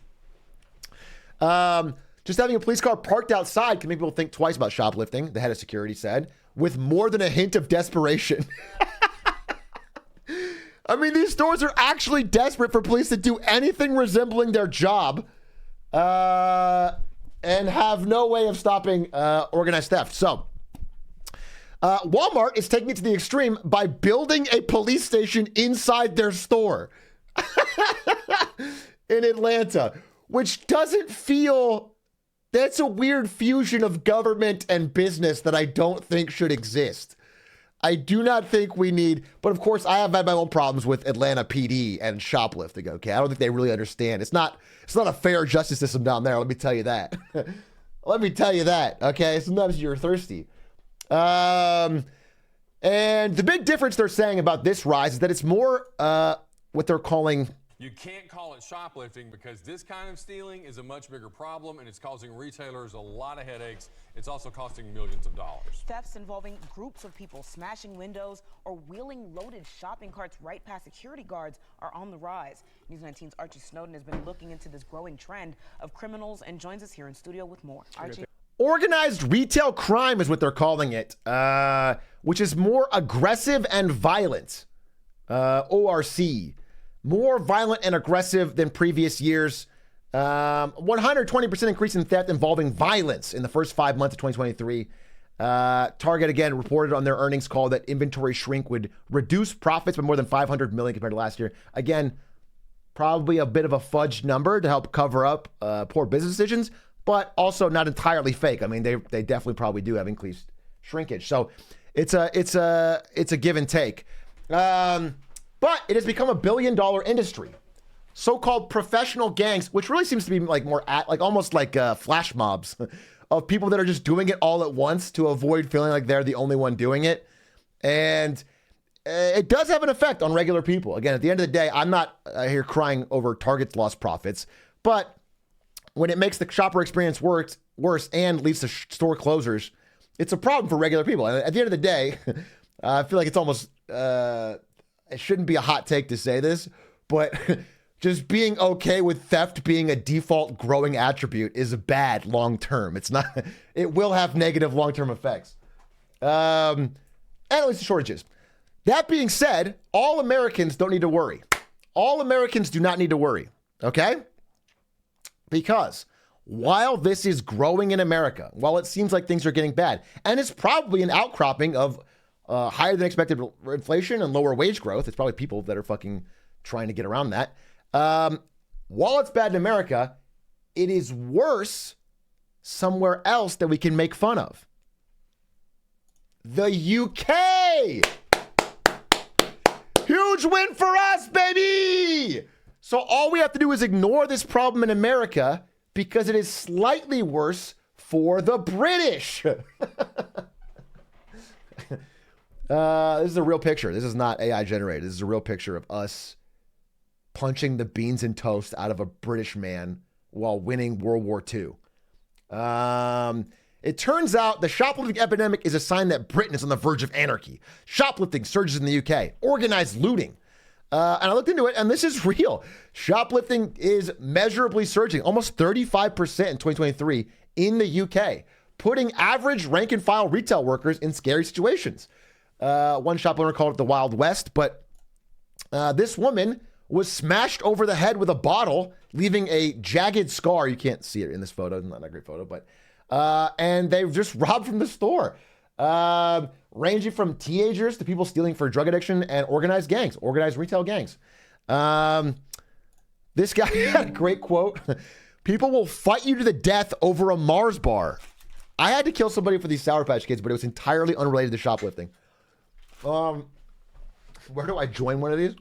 Just having a police car parked outside can make people think twice about shoplifting, the head of security said, with more than a hint of desperation. I mean, these stores are actually desperate for police to do anything resembling their job and have no way of stopping organized theft. So, Walmart is taking it to the extreme by building a police station inside their store in Atlanta, which doesn't feel, that's a weird fusion of government and business that I don't think should exist. I do not think we need, but of course I have had my own problems with Atlanta PD and shoplifting, okay? I don't think they really understand. It's not a fair justice system down there, let me tell you that. Let me tell you that, okay? Sometimes you're thirsty. And the big difference they're saying about this rise is that it's more what they're calling... You can't call it shoplifting because this kind of stealing is a much bigger problem and it's causing retailers a lot of headaches. It's also costing millions of dollars. Thefts involving groups of people smashing windows or wheeling loaded shopping carts right past security guards are on the rise. News 19's Archie Snowden has been looking into this growing trend of criminals and joins us here in studio with more. Archie. Organized retail crime is what they're calling it, which is more aggressive and violent. ORC. More violent and aggressive than previous years. 120% increase in theft involving violence in the first 5 months of 2023. Target, again, reported on their earnings call that inventory shrink would reduce profits by more than $500 million compared to last year. Again, probably a bit of a fudged number to help cover up poor business decisions, but also not entirely fake. I mean, they definitely probably do have increased shrinkage. So it's a give and take. But it has become a $1 billion industry. So-called professional gangs, which really seems to be like more almost like flash mobs of people that are just doing it all at once to avoid feeling like they're the only one doing it. And it does have an effect on regular people. Again, at the end of the day, I'm not here crying over Target's lost profits, but when it makes the shopper experience worse and leads to store closures, it's a problem for regular people. And at the end of the day, I feel like it's almost... it shouldn't be a hot take to say this, but just being okay with theft being a default growing attribute is bad long term. It's not, it will have negative long term effects. And at least the shortages. That being said, all Americans don't need to worry. All Americans do not need to worry, okay? Because while this is growing in America, while it seems like things are getting bad, and it's probably an outcropping of higher than expected inflation and lower wage growth. It's probably people that are fucking trying to get around that. While it's bad in America, it is worse somewhere else that we can make fun of. The UK! Huge win for us, baby! So all we have to do is ignore this problem in America because it is slightly worse for the British. This is a real picture. This is not AI generated. This is a real picture of us punching the beans and toast out of a British man while winning World War II. It turns out the shoplifting epidemic is a sign that Britain is on the verge of anarchy. Shoplifting surges in the UK. Organized looting. And I looked into it, and this is real. Shoplifting is measurably surging, almost 35% in 2023 in the UK, putting average rank-and-file retail workers in scary situations. One shop owner called it the Wild West, but this woman was smashed over the head with a bottle, leaving a jagged scar. You can't see it in this photo, not a great photo, but and they just robbed from the store. Ranging from teenagers to people stealing for drug addiction and organized gangs, organized retail gangs. This guy had a great quote. People will fight you to the death over a Mars bar. I had to kill somebody for these Sour Patch Kids, but it was entirely unrelated to shoplifting. Where do I join one of these?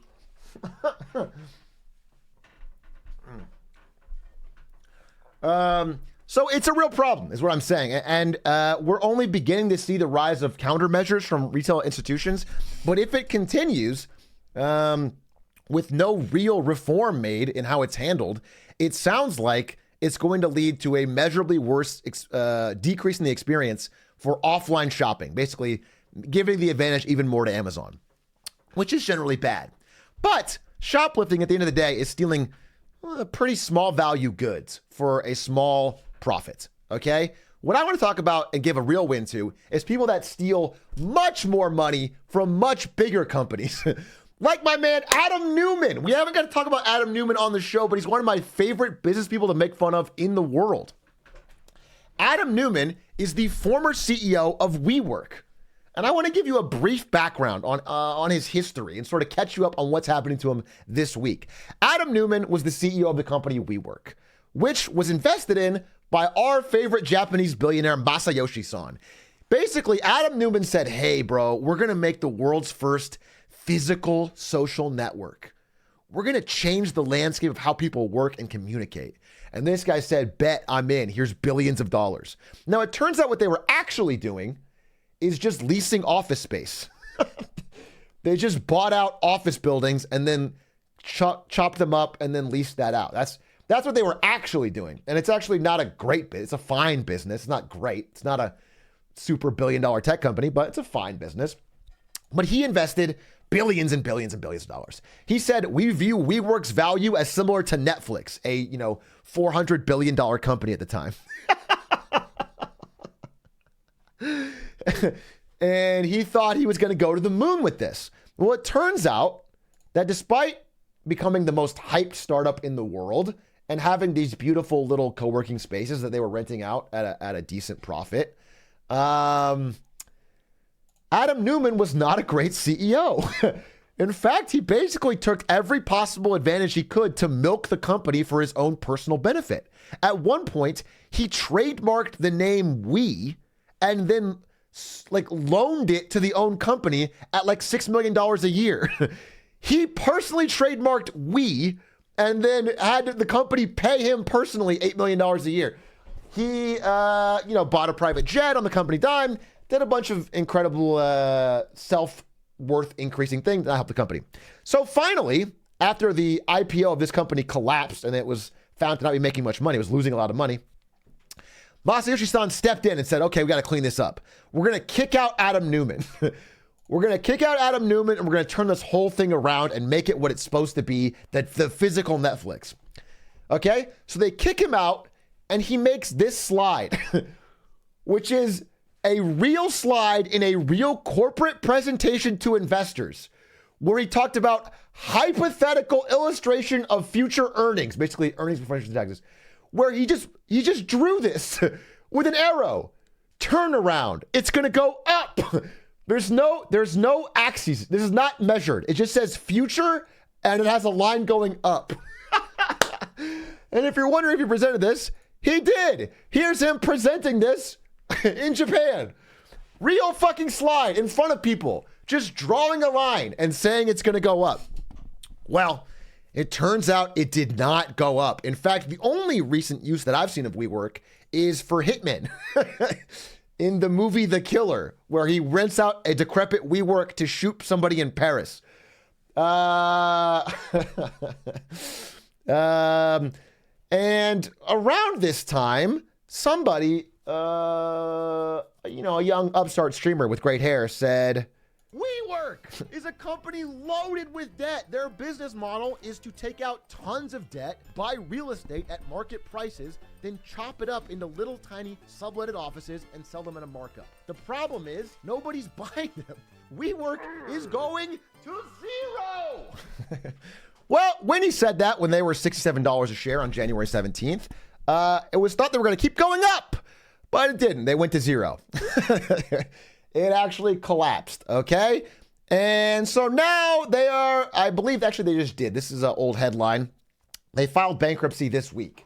So it's a real problem, is what I'm saying. And we're only beginning to see the rise of countermeasures from retail institutions. But if it continues with no real reform made in how it's handled, it sounds like it's going to lead to a measurably worse decrease in the experience for offline shopping, basically giving the advantage even more to Amazon, which is generally bad. But shoplifting at the end of the day is stealing pretty small value goods for a small profit, okay? What I want to talk about and give a real win to is people that steal much more money from much bigger companies. Like my man, Adam Newman. We haven't got to talk about Adam Newman on the show, but he's one of my favorite business people to make fun of in the world. Adam Newman is the former CEO of WeWork. And I want to give you a brief background on his history and sort of catch you up on what's happening to him this week. Adam Newman was the CEO of the company WeWork, which was invested in by our favorite Japanese billionaire, Masayoshi-san. Basically, Adam Newman said, hey, bro, we're going to make the world's first physical social network. We're going to change the landscape of how people work and communicate. And this guy said, bet, I'm in. Here's billions of dollars. Now, it turns out what they were actually doing is just leasing office space. They just bought out office buildings and then chopped them up and then leased that out. That's what they were actually doing. And it's actually not a great business. It's a fine business. It's not great. It's not a super billion-dollar tech company, but it's a fine business. But he invested billions and billions and billions of dollars. He said, we view WeWork's value as similar to Netflix, a, $400 billion company at the time. And he thought he was going to go to the moon with this. Well, it turns out that despite becoming the most hyped startup in the world and having these beautiful little co-working spaces that they were renting out at a decent profit, Adam Newman was not a great CEO. In fact, he basically took every possible advantage he could to milk the company for his own personal benefit. At one point, he trademarked the name We and then loaned it to the own company at $6 million a year. He personally trademarked We and then had the company pay him personally $8 million a year. He, bought a private jet on the company dime, did a bunch of incredible self-worth increasing things that helped the company. So finally, after the IPO of this company collapsed and it was found to not be making much money, it was losing a lot of money, Masayoshi-san stepped in and said, okay, we got to clean this up. We're going to kick out Adam Newman. We're going to kick out Adam Newman and we're going to turn this whole thing around and make it what it's supposed to be, the physical Netflix. Okay? So they kick him out and he makes this slide, which is a real slide in a real corporate presentation to investors where he talked about hypothetical illustration of future earnings, basically earnings before interest and taxes, where he just drew this with an arrow. Turn around. It's going to go up. There's no axes. This is not measured. It just says future and it has a line going up. And if you're wondering if he presented this, he did. Here's him presenting this in Japan. Real fucking slide in front of people, just drawing a line and saying it's going to go up. Well, it turns out it did not go up. In fact, the only recent use that I've seen of WeWork is for hitmen. In the movie The Killer, where he rents out a decrepit WeWork to shoot somebody in Paris. And around this time, somebody, a young upstart streamer with great hair said, WeWork is a company loaded with debt. Their business model is to take out tons of debt, buy real estate at market prices, then chop it up into little tiny subletted offices and sell them at a markup. The problem is nobody's buying them. WeWork is going to zero. Well, when he said that, when they were $67 a share on January 17th, it was thought they were going to keep going up, but it didn't. They went to zero. It actually collapsed, okay? And so now they are, I believe, actually they just did. This is an old headline. They filed bankruptcy this week.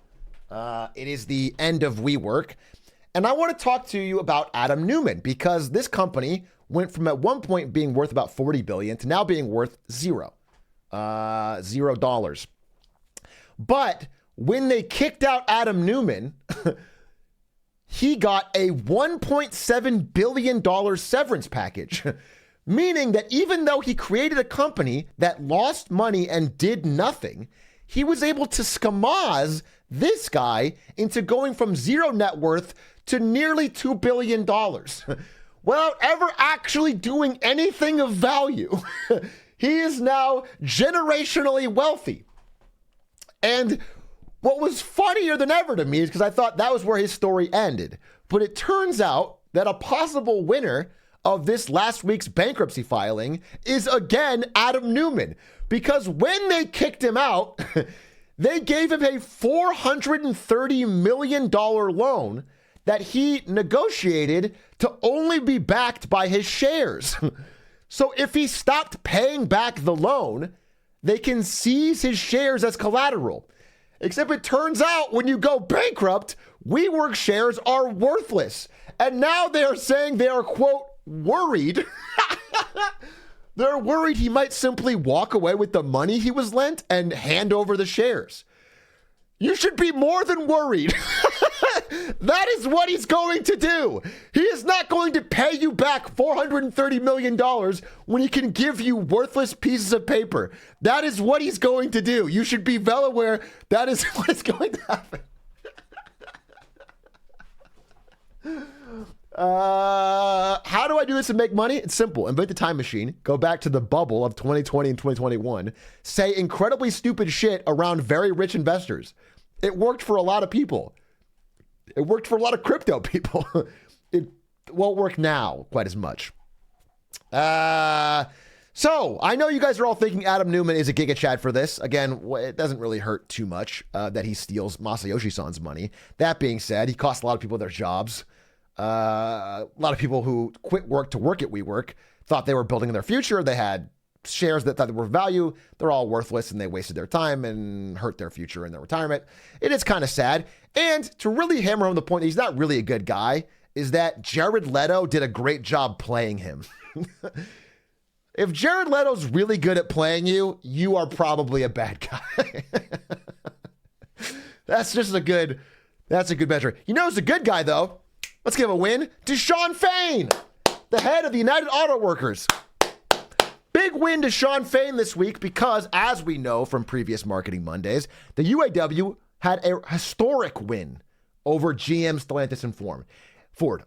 It is the end of WeWork. And I want to talk to you about Adam Neumann because this company went from at one point being worth about $40 billion to now being worth $0. But when they kicked out Adam Neumann, he got a $1.7 billion severance package, meaning that even though he created a company that lost money and did nothing, he was able to schmaz this guy into going from zero net worth to nearly $2 billion without ever actually doing anything of value. He is now generationally wealthy. And what was funnier than ever to me is because I thought that was where his story ended. But it turns out that a possible winner of this last week's bankruptcy filing is again Adam Neumann. Because when they kicked him out, they gave him a $430 million loan that he negotiated to only be backed by his shares. So if he stopped paying back the loan, they can seize his shares as collateral. Except it turns out when you go bankrupt, WeWork shares are worthless. And now they are saying they are, quote, worried. They're worried he might simply walk away with the money he was lent and hand over the shares. You should be more than worried. That is what he's going to do. He is not going to pay you back $430 million when he can give you worthless pieces of paper. That is what he's going to do. You should be well aware that is what is going to happen. How do I do this and make money? It's simple. Invent the time machine. Go back to the bubble of 2020 and 2021. Say incredibly stupid shit around very rich investors. It worked for a lot of people. It worked for a lot of crypto people. It won't work now quite as much. So I know you guys are all thinking Adam Neumann is a Giga Chad for this. Again, it doesn't really hurt too much that he steals Masayoshi-san's money. That being said, he cost a lot of people their jobs. A lot of people who quit work to work at WeWork thought they were building their future. They had shares that thought they were of value. They're all worthless and they wasted their time and hurt their future in their retirement. It is kind of sad. And to really hammer home the point that he's not really a good guy is that Jared Leto did a great job playing him. If Jared Leto's really good at playing you, you are probably a bad guy. That's a good measure. You know who's a good guy though? Let's give a win to Sean Fain, the head of the United Auto Workers. Big win to Sean Fain this week because, as we know from previous Marketing Mondays, the UAW had a historic win over GM, Stellantis, and Ford.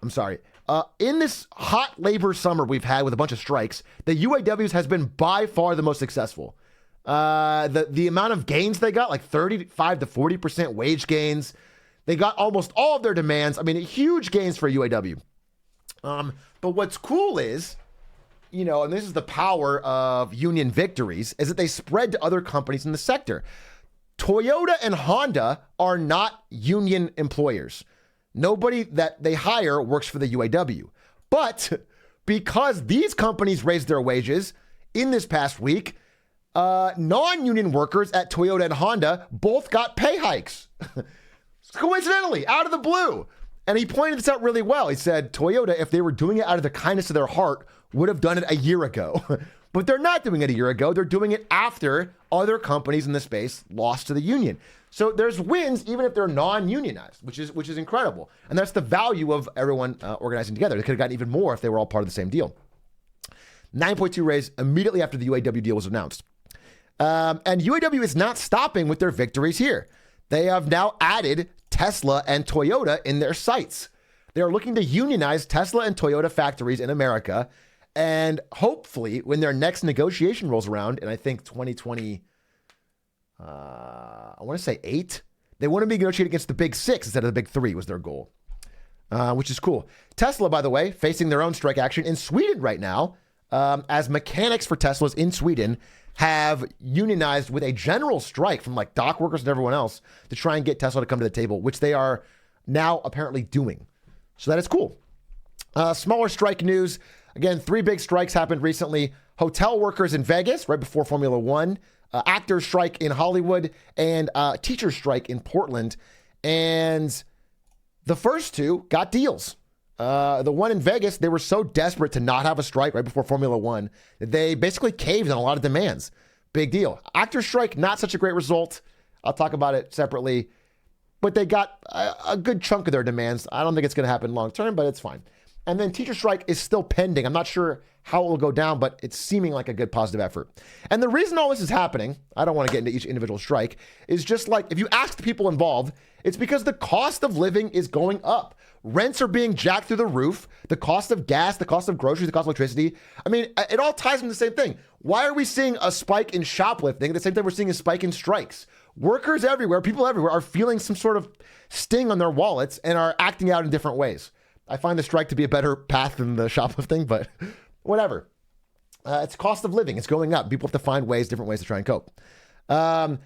In this hot labor summer we've had with a bunch of strikes, the UAWs has been by far the most successful. The amount of gains they got, like 35 to 40% wage gains. They got almost all of their demands. I mean, huge gains for UAW. But what's cool is, and this is the power of union victories, is that they spread to other companies in the sector. Toyota and Honda are not union employers. Nobody that they hire works for the UAW. But because these companies raised their wages in this past week, non-union workers at Toyota and Honda both got pay hikes. Coincidentally, out of the blue. And he pointed this out really well. He said, Toyota, if they were doing it out of the kindness of their heart, would have done it a year ago. But they're not doing it a year ago. They're doing it after other companies in the space lost to the union. So there's wins even if they're non-unionized, which is incredible. And that's the value of everyone organizing together. They could have gotten even more if they were all part of the same deal. 9.2 raise immediately after the UAW deal was announced. And UAW is not stopping with their victories here. They have now added Tesla and Toyota in their sights. They are looking to unionize Tesla and Toyota factories in America. And hopefully when their next negotiation rolls around, and I think 2020, I want to say 8, they want to be negotiating against the big 6 instead of the big 3 was their goal, which is cool. Tesla, by the way, facing their own strike action in Sweden right now, as mechanics for Teslas in Sweden have unionized with a general strike from like dock workers and everyone else to try and get Tesla to come to the table, which they are now apparently doing. So that is cool. Smaller strike news. Again, 3 big strikes happened recently. Hotel workers in Vegas, right before Formula One, actors strike in Hollywood, and teachers strike in Portland. And the first 2 got deals. The one in Vegas, they were so desperate to not have a strike right before Formula One that they basically caved on a lot of demands. Big deal. Actors strike, not such a great result. I'll talk about it separately. But they got a good chunk of their demands. I don't think it's going to happen long term, but it's fine. And then teacher strike is still pending. I'm not sure how it will go down, but it's seeming like a good positive effort. And the reason all this is happening, I don't want to get into each individual strike, is just like if you ask the people involved, it's because the cost of living is going up. Rents are being jacked through the roof. The cost of gas, the cost of groceries, the cost of electricity. I mean, it all ties into the same thing. Why are we seeing a spike in shoplifting at the same time we're seeing a spike in strikes? Workers everywhere, people everywhere are feeling some sort of sting on their wallets and are acting out in different ways. I find the strike to be a better path than the shoplifting, but whatever. It's cost of living. It's going up. People have to find different ways to try and cope. But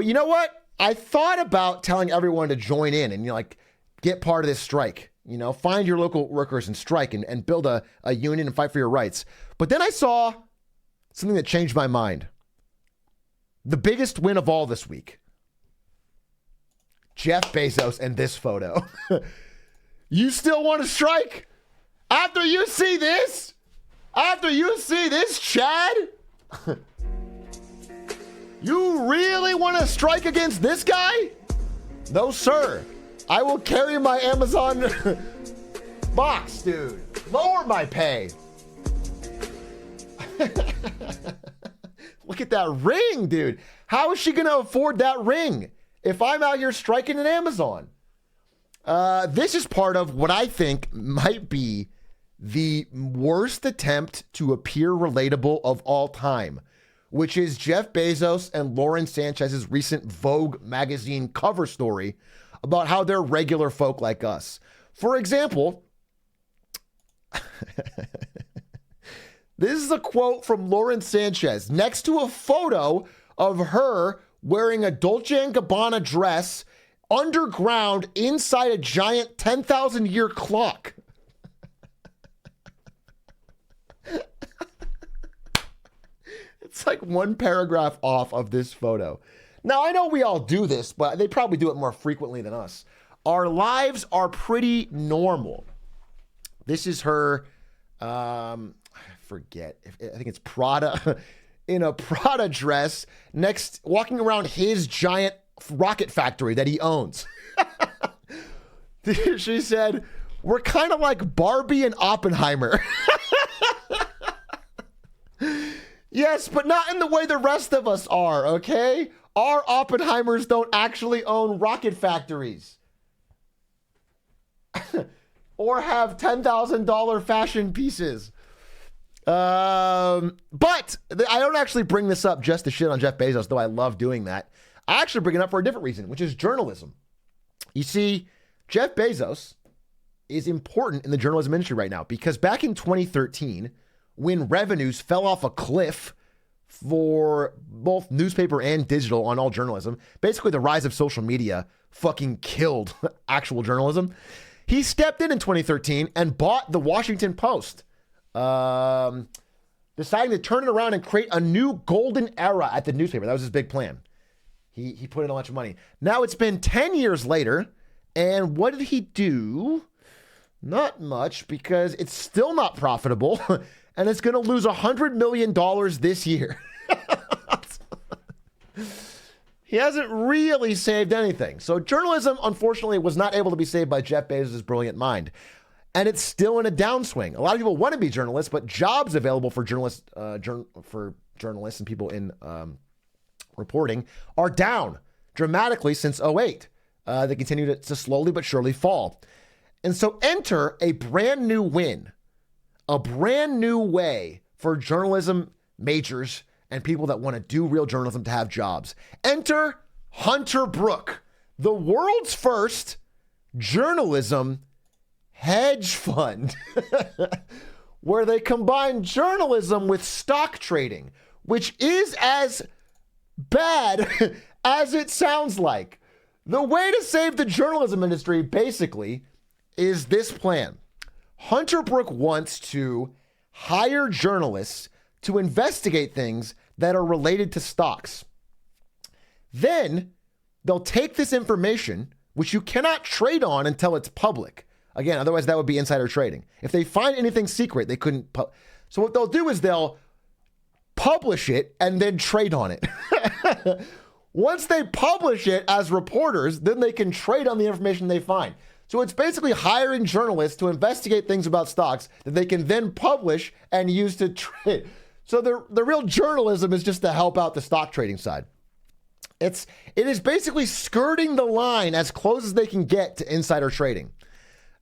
you know what? I thought about telling everyone to join in and, get part of this strike. Find your local workers and strike and build a union and fight for your rights. But then I saw something that changed my mind. The biggest win of all this week. Jeff Bezos and this photo. You still want to strike? After you see this? After you see this, Chad? You really want to strike against this guy? No, sir. I will carry my Amazon box, dude. Lower my pay. Look at that ring, dude. How is she going to afford that ring if I'm out here striking at Amazon? This is part of what I think might be the worst attempt to appear relatable of all time, which is Jeff Bezos and Lauren Sanchez's recent Vogue magazine cover story about how they're regular folk like us. For example, this is a quote from Lauren Sanchez next to a photo of her wearing a Dolce & Gabbana dress underground inside a giant 10,000-year clock. It's like one paragraph off of this photo. Now, I know we all do this, but they probably do it more frequently than us. Our lives are pretty normal. This is her, I forget, I think it's Prada, in a Prada dress, walking around his giant rocket factory that he owns. She said, "We're kind of like Barbie and Oppenheimer." Yes, but not in the way the rest of us are, okay? Our Oppenheimers don't actually own rocket factories. Or have $10,000 fashion pieces. But I don't actually bring this up just to shit on Jeff Bezos, though I love doing that. I actually bring it up for a different reason, which is journalism. You see, Jeff Bezos is important in the journalism industry right now because back in 2013, when revenues fell off a cliff for both newspaper and digital on all journalism, basically the rise of social media fucking killed actual journalism. He stepped in 2013 and bought the Washington Post, deciding to turn it around and create a new golden era at the newspaper. That was his big plan. He put in a bunch of money. Now it's been 10 years later, and what did he do? Not much, because it's still not profitable, and it's going to lose $100 million this year. He hasn't really saved anything. So journalism, unfortunately, was not able to be saved by Jeff Bezos' brilliant mind. And it's still in a downswing. A lot of people want to be journalists, but jobs available for journalists and people in reporting are down dramatically since 2008. They continue to slowly but surely fall. And so enter a brand new win, a brand new way for journalism majors and people that want to do real journalism to have jobs. Enter Hunter Brook, the world's first journalism hedge fund, where they combine journalism with stock trading, which is as bad as it sounds like. The way to save the journalism industry, basically, is this plan. Hunter Brook wants to hire journalists to investigate things that are related to stocks. Then they'll take this information, which you cannot trade on until it's public. Again, otherwise that would be insider trading. If they find anything secret, they couldn't. So what they'll do is they'll publish it and then trade on it. Once they publish it as reporters, then they can trade on the information they find. So it's basically hiring journalists to investigate things about stocks that they can then publish and use to trade. So the real journalism is just to help out the stock trading side. It is basically skirting the line as close as they can get to insider trading.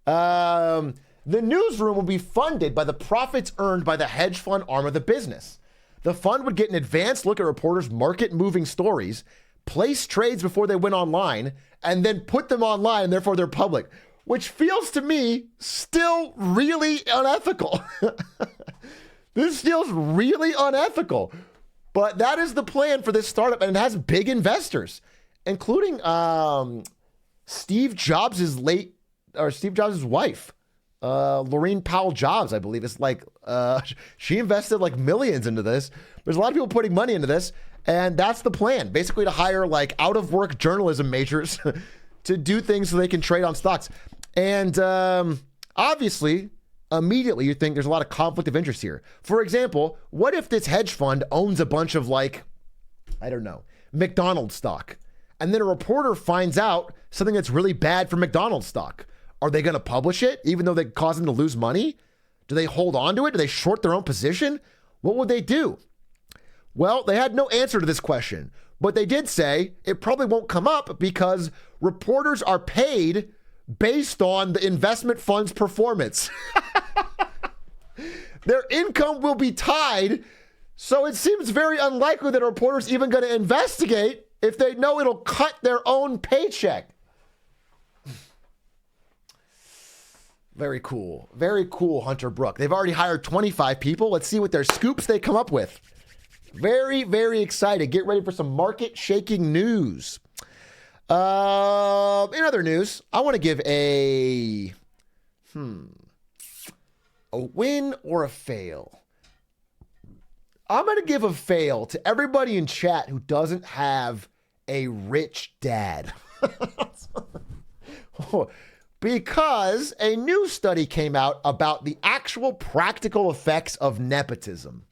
The newsroom will be funded by the profits earned by the hedge fund arm of the business. The fund would get an advanced look at reporters' market-moving stories, place trades before they went online, and then put them online, and therefore they're public, which feels to me still really unethical. This feels really unethical. But that is the plan for this startup, and it has big investors, including Steve Jobs' wife, Laurene Powell Jobs, I believe. It's like she invested like millions into this. There's a lot of people putting money into this, and that's the plan, basically to hire like out-of-work journalism majors to do things so they can trade on stocks. And obviously, immediately you think there's a lot of conflict of interest here. For example, what if this hedge fund owns a bunch of like, I don't know, McDonald's stock, and then a reporter finds out something that's really bad for McDonald's stock? Are they going to publish it even though they cause them to lose money? Do they hold on to it? Do they short their own position? What would they do? Well, they had no answer to this question, but they did say it probably won't come up because reporters are paid based on the investment fund's performance. Their income will be tied, so it seems very unlikely that a reporter's even going to investigate if they know it'll cut their own paycheck. Very cool. Very cool, Hunter Brook. They've already hired 25 people. Let's see what their scoops they come up with. Very, very excited. Get ready for some market-shaking news. In other news, I want to give a win or a fail. I'm going to give a fail to everybody in chat who doesn't have a rich dad. Because a new study came out about the actual practical effects of nepotism.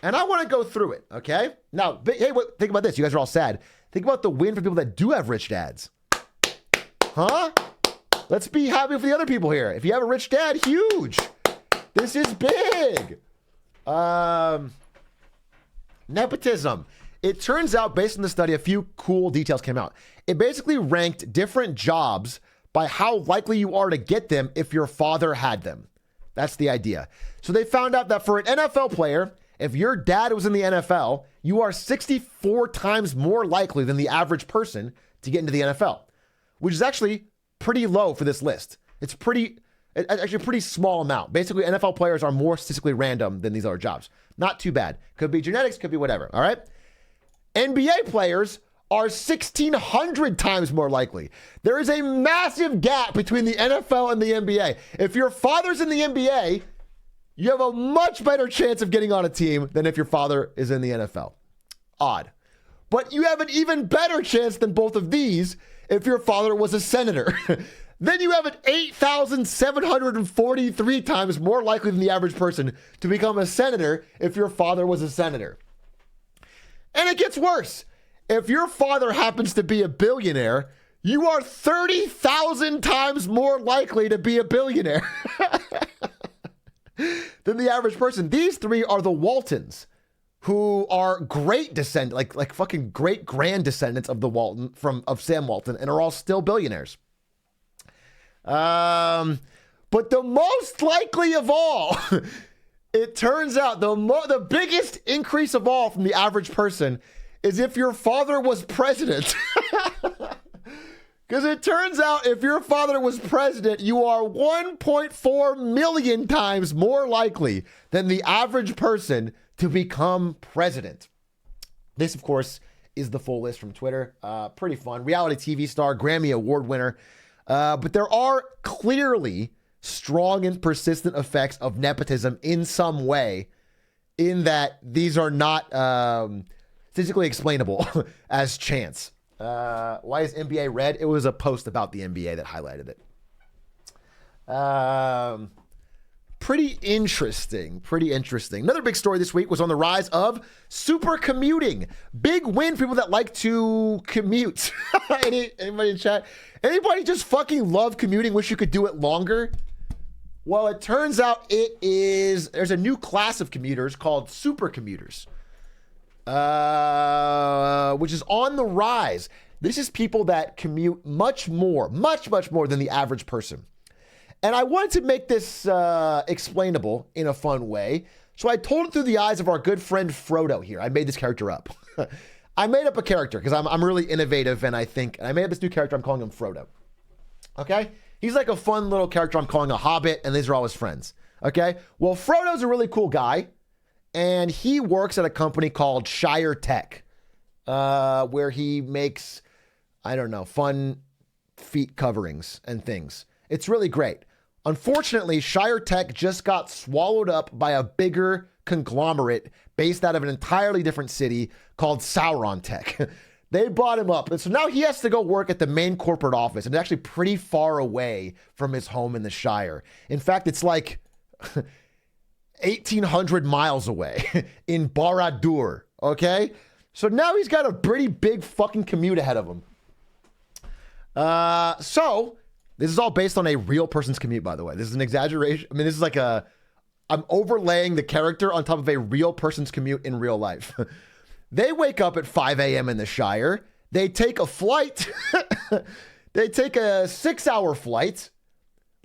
And I want to go through it, okay? Now, hey, think about this. You guys are all sad. Think about the win for people that do have rich dads. Huh? Let's be happy for the other people here. If you have a rich dad, huge. This is big. Nepotism. It turns out, based on the study, a few cool details came out. It basically ranked different jobs by how likely you are to get them if your father had them. That's the idea. So they found out that for an NFL player, if your dad was in the NFL, you are 64 times more likely than the average person to get into the NFL, which is actually pretty low for this list. It's actually a pretty small amount. Basically, NFL players are more statistically random than these other jobs. Not too bad. Could be genetics, could be whatever, all right? NBA players are 1,600 times more likely. There is a massive gap between the NFL and the NBA. If your father's in the NBA, you have a much better chance of getting on a team than if your father is in the NFL. Odd. But you have an even better chance than both of these if your father was a senator. Then you have an 8,743 times more likely than the average person to become a senator if your father was a senator. And it gets worse. If your father happens to be a billionaire, you are 30,000 times more likely to be a billionaire than the average person. These three are the Waltons, who are great descendants, like fucking great grand descendants of of Sam Walton, and are all still billionaires. But the most likely of all, it turns out the biggest increase of all from the average person is if your father was president. Because it turns out if your father was president, you are 1.4 million times more likely than the average person to become president. This, of course, is the full list from Twitter. Pretty fun. Reality TV star, Grammy Award winner. But there are clearly strong and persistent effects of nepotism in some way, in that these are not physically explainable as chance. Why is NBA red? It was a post about the NBA that highlighted it. Pretty interesting. Another big story this week was on the rise of super commuting. Big win for people that like to commute. Anybody in chat? Anybody just fucking love commuting, wish you could do it longer? Well, it turns out there's a new class of commuters called super commuters, which is on the rise. This is people that commute much more than the average person. And I wanted to make this explainable in a fun way. So I told it through the eyes of our good friend Frodo here. I made this character up. I made up a character because I'm really innovative, and I made up this new character. I'm calling him Frodo. Okay? He's like a fun little character I'm calling a hobbit, and these are all his friends. Okay? Well, Frodo's a really cool guy, and he works at a company called Shire Tech, where he makes, I don't know, fun feet coverings and things. It's really great. Unfortunately, Shire Tech just got swallowed up by a bigger conglomerate based out of an entirely different city called Sauron Tech. They bought him up. And so now he has to go work at the main corporate office, and it's actually pretty far away from his home in the Shire. In fact, it's like 1,800 miles away in Barad-dûr, okay? So now he's got a pretty big fucking commute ahead of him. So this is all based on a real person's commute, by the way. This is an exaggeration. I mean, this is like I'm overlaying the character on top of a real person's commute in real life. They wake up at 5 a.m. in the Shire. They take a flight. They take a 6-hour flight,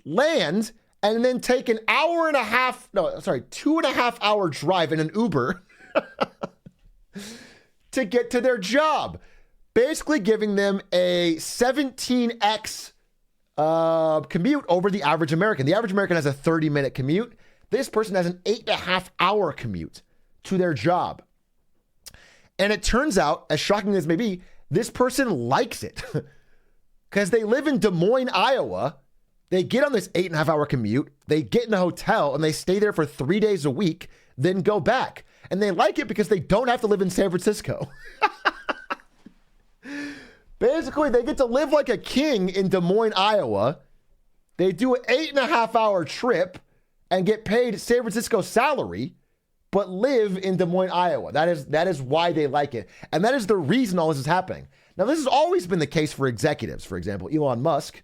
land, and then take an 2.5-hour drive in an Uber to get to their job. Basically giving them a 17x commute over the average American. The average American has a 30-minute commute. This person has an 8.5-hour commute to their job. And it turns out, as shocking as it may be, this person likes it. Because they live in Des Moines, Iowa. They get on this 8.5-hour commute. They get in a hotel and they stay there for 3 days a week, then go back. And they like it because they don't have to live in San Francisco. Basically, they get to live like a king in Des Moines, Iowa. They do an 8.5-hour trip and get paid San Francisco salary, but live in Des Moines, Iowa. That is why they like it. And that is the reason all this is happening. Now, this has always been the case for executives. For example, Elon Musk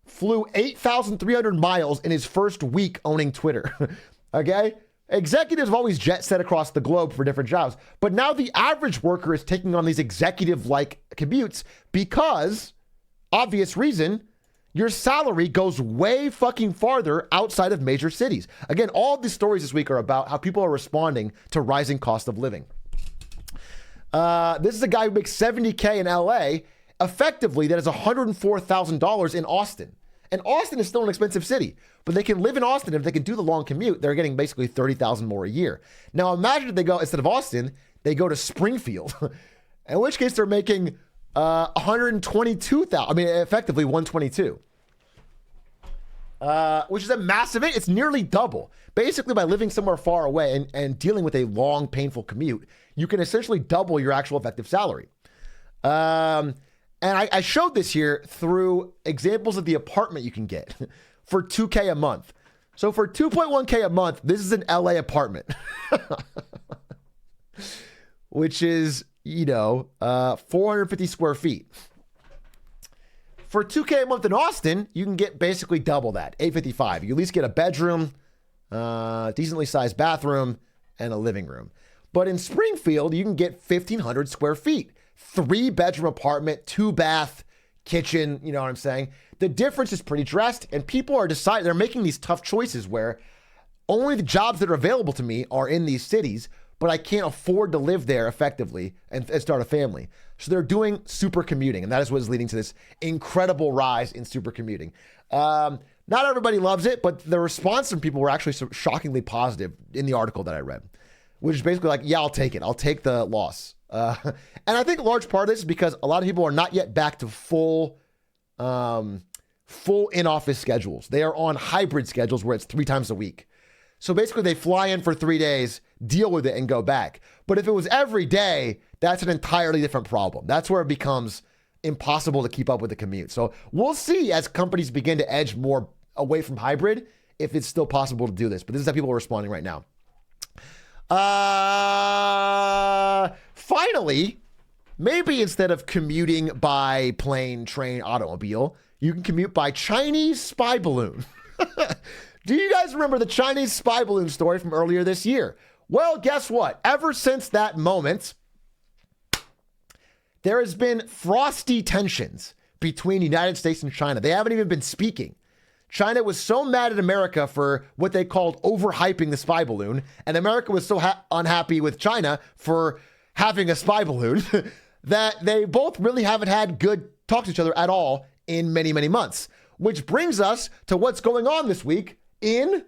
flew 8,300 miles in his first week owning Twitter. Okay? Executives have always jet set across the globe for different jobs. But now the average worker is taking on these executive-like commutes because, obvious reason, your salary goes way fucking farther outside of major cities. Again, all of these stories this week are about how people are responding to rising cost of living. This is a guy who makes $70K in LA. Effectively, that is $104,000 in Austin. And Austin is still an expensive city, but they can live in Austin. If they can do the long commute, they're getting basically $30,000 more a year. Now, imagine if they go, instead of Austin, they go to Springfield, in which case they're making 122,000. I mean, effectively 122, which is a massive. It's nearly double. Basically, by living somewhere far away and dealing with a long, painful commute, you can essentially double your actual effective salary. And I showed this here through examples of the apartment you can get for $2K a month. So for $2.1K a month, this is an LA apartment, which is, 450 square feet. For $2K a month in Austin, you can get basically double that, $855. You at least get a bedroom, decently sized bathroom, and a living room. But in Springfield, you can get 1,500 square feet. 3-bedroom apartment, 2-bath, kitchen, you know what I'm saying? The difference is pretty drastic, and people are deciding, they're making these tough choices where only the jobs that are available to me are in these cities, but I can't afford to live there effectively and start a family. So they're doing super commuting, and that is what is leading to this incredible rise in super commuting. Not everybody loves it, but the response from people were actually shockingly positive in the article that I read, which is basically like, yeah, I'll take it. I'll take the loss. And I think a large part of this is because a lot of people are not yet back to full full in-office schedules. They are on hybrid schedules where it's 3 times a week. So basically they fly in for 3 days, deal with it, and go back. But if it was every day, that's an entirely different problem. That's where it becomes impossible to keep up with the commute. So we'll see as companies begin to edge more away from hybrid if it's still possible to do this. But this is how people are responding right now. Finally, maybe instead of commuting by plane, train, automobile, you can commute by Chinese spy balloon. Do you guys remember the Chinese spy balloon story from earlier this year? Well, guess what? Ever since that moment, there has been frosty tensions between the United States and China. They haven't even been speaking. China was so mad at America for what they called overhyping the spy balloon, and America was so unhappy with China for having a spy balloon that they both really haven't had good talk to each other at all in many, many months. Which brings us to what's going on this week in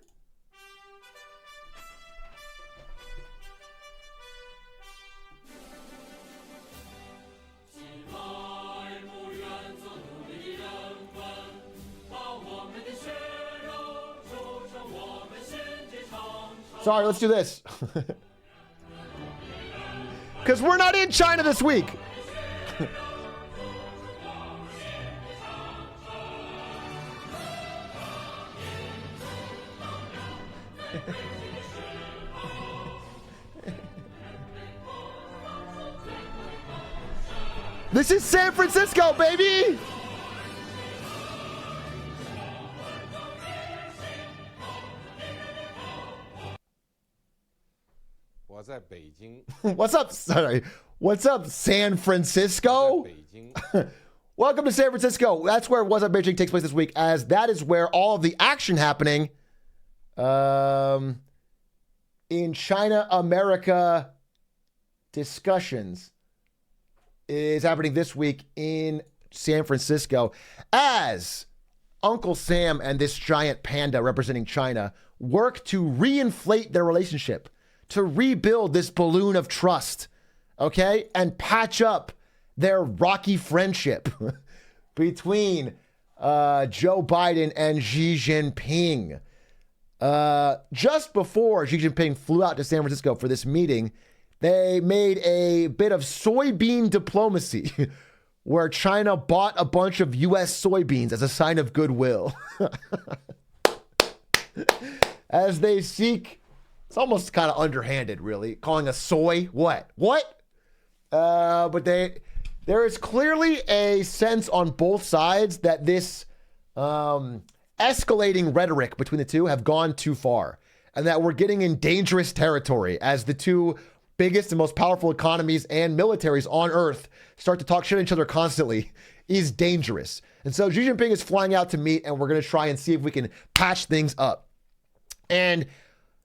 Sorry, let's do this. Because we're not in China this week. This is San Francisco, baby! What's up? Sorry. What's up, San Francisco? Welcome to San Francisco. That's where What's Up Beijing takes place this week, as that is where all of the action happening in China-America discussions is happening this week in San Francisco, as Uncle Sam and this giant panda representing China work to reinflate their relationship, to rebuild this balloon of trust, okay, and patch up their rocky friendship between Joe Biden and Xi Jinping. Just before Xi Jinping flew out to San Francisco for this meeting, they made a bit of soybean diplomacy where China bought a bunch of U.S. soybeans as a sign of goodwill. As they seek, it's almost kind of underhanded, really, calling a soy what? But there is clearly a sense on both sides that this escalating rhetoric between the two have gone too far, and that we're getting in dangerous territory as the two biggest and most powerful economies and militaries on earth start to talk shit at each other constantly is dangerous. And so Xi Jinping is flying out to meet, and we're going to try and see if we can patch things up. And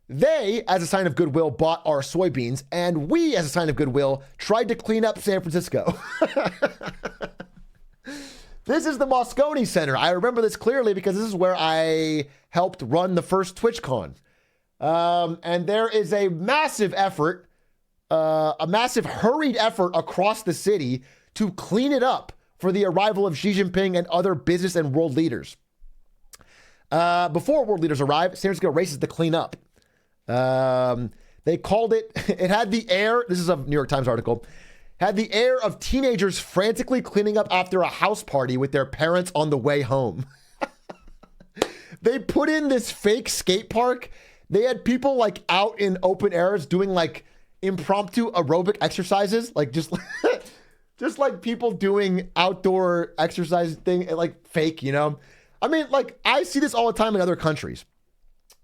they, as a sign of goodwill, bought our soybeans, and we, as a sign of goodwill, tried to clean up San Francisco. This is the Moscone Center. I remember this clearly because this is where I helped run the first TwitchCon. And there is a massive effort, a massive hurried effort across the city to clean it up for the arrival of Xi Jinping and other business and world leaders. Before world leaders arrive, San Francisco races to clean up. They called it, it had the air, this is a New York Times article, had the air of teenagers frantically cleaning up after a house party with their parents on the way home. They put in this fake skate park. They had people like out in open airs doing like impromptu aerobic exercises, like just like people doing outdoor exercise thing, like fake, you know? I mean, like I see this all the time in other countries.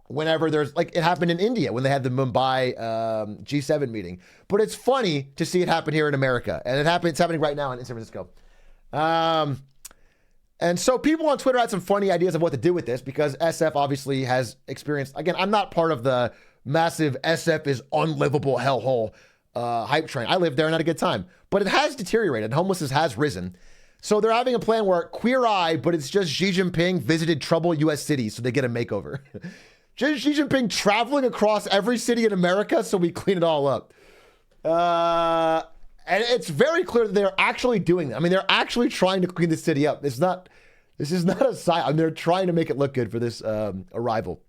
Whenever there's, like, it happened in India when they had the Mumbai G7 meeting. But it's funny to see it happen here in America. And it's happening right now in San Francisco. And so people on Twitter had some funny ideas of what to do with this, because SF obviously has experienced, again, I'm not part of the massive SF is unlivable hellhole hype train. I lived there and had a good time. But it has deteriorated. Homelessness has risen. So they're having a plan where Queer Eye, but it's just Xi Jinping visited troubled U.S. cities so they get a makeover. Xi Jinping traveling across every city in America so we clean it all up. And it's very clear that they're actually doing that. I mean, they're actually trying to clean the city up. It's not This is not a sign. I mean, they're trying to make it look good for this arrival.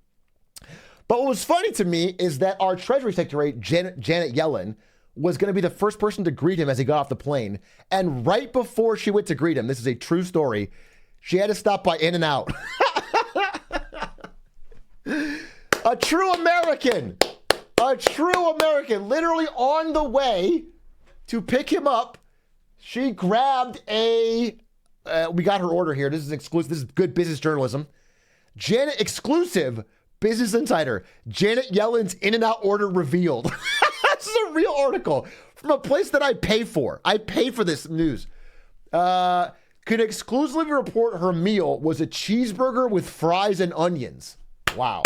But what was funny to me is that our Treasury Secretary, Janet Yellen, was going to be the first person to greet him as he got off the plane. And right before she went to greet him, this is a true story, she had to stop by In-N-Out. A true American. A true American. Literally on the way to pick him up, she grabbed a... we got her order here. This is exclusive. This is good business journalism. Janet exclusive Business Insider. Janet Yellen's In-N-Out order revealed. This is a real article from a place that I pay for. I pay for this news. Could exclusively report her meal was a cheeseburger with fries and onions. Wow.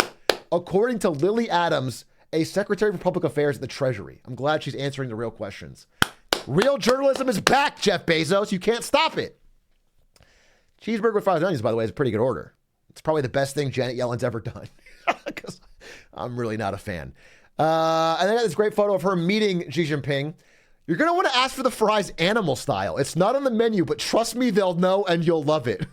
According to Lily Adams, a Secretary for Public Affairs at the Treasury. I'm glad she's answering the real questions. Real journalism is back, Jeff Bezos. You can't stop it. Cheeseburger with fries and onions, by the way, is a pretty good order. It's probably the best thing Janet Yellen's ever done. Because I'm really not a fan. And I got this great photo of her meeting Xi Jinping. You're going to want to ask for the fries animal style. It's not on the menu, but trust me, they'll know and you'll love it.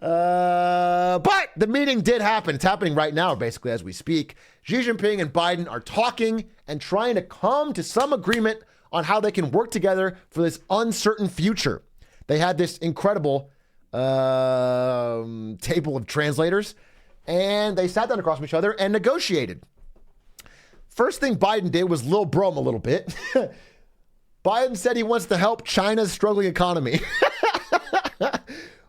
But the meeting did happen. It's happening right now, basically, as we speak. Xi Jinping and Biden are talking and trying to come to some agreement on how they can work together for this uncertain future. They had this incredible table of translators, and they sat down across from each other and negotiated. First thing Biden did was Lil Bro him a little bit. Biden said he wants to help China's struggling economy.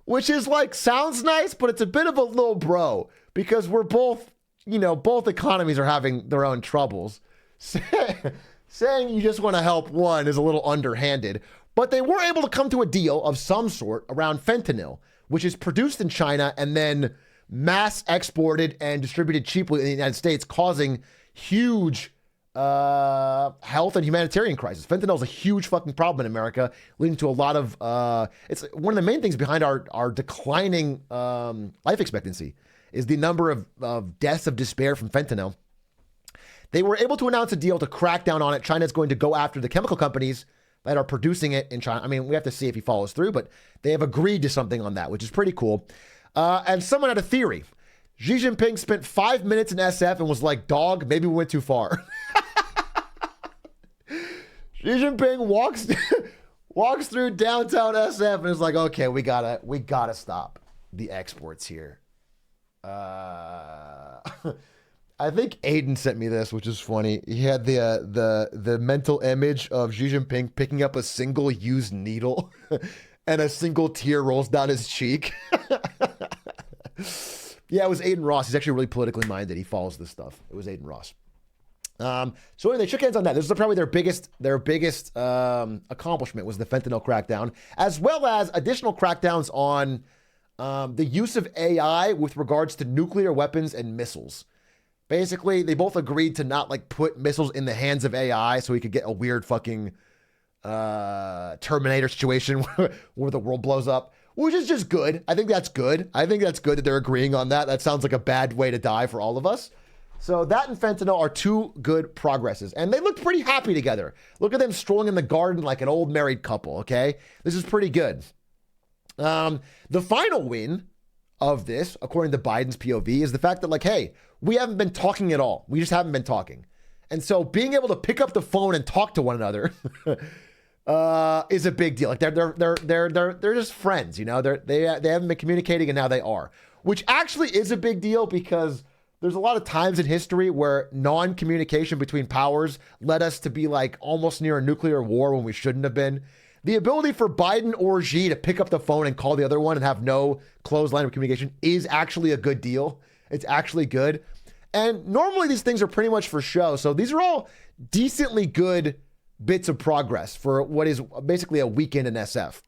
Which is like, sounds nice, but it's a bit of a Lil Bro because we're both, both economies are having their own troubles. Saying you just want to help one is a little underhanded, but they were able to come to a deal of some sort around fentanyl, which is produced in China and then mass exported and distributed cheaply in the United States, causing huge health and humanitarian crisis. Fentanyl is a huge fucking problem in America, leading to a lot of, it's one of the main things behind our declining life expectancy is the number of deaths of despair from fentanyl. They were able to announce a deal to crack down on it. China's going to go after the chemical companies that are producing it in China. I mean, we have to see if he follows through, but they have agreed to something on that, which is pretty cool. And someone had a theory. Xi Jinping spent 5 minutes in SF and was like, dog, maybe we went too far. Xi Jinping walks through downtown SF and is like, okay, we gotta stop the exports here. I think Aiden sent me this, which is funny. He had the mental image of Xi Jinping picking up a single used needle and a single tear rolls down his cheek. Yeah, it was Aiden Ross. He's actually really politically minded. He follows this stuff. It was Aiden Ross. So anyway, they shook hands on that. This is probably their biggest accomplishment was the fentanyl crackdown, as well as additional crackdowns on the use of AI with regards to nuclear weapons and missiles. Basically, they both agreed to not put missiles in the hands of AI so we could get a weird fucking Terminator situation where the world blows up, which is just good. I think that's good. I think that's good that they're agreeing on that. That sounds like a bad way to die for all of us. So that and fentanyl are two good progresses. And they look pretty happy together. Look at them strolling in the garden like an old married couple, okay? This is pretty good. The final win of this, according to Biden's POV, is the fact that hey, we haven't been talking at all. We just haven't been talking. And so being able to pick up the phone and talk to one another is a big deal. They're just friends, they haven't been communicating and now they are, which actually is a big deal because there's a lot of times in history where non-communication between powers led us to be almost near a nuclear war when we shouldn't have been. The ability for Biden or Xi to pick up the phone and call the other one and have no closed line of communication is actually a good deal. It's actually good. And normally these things are pretty much for show. So these are all decently good bits of progress for what is basically a weekend in SF.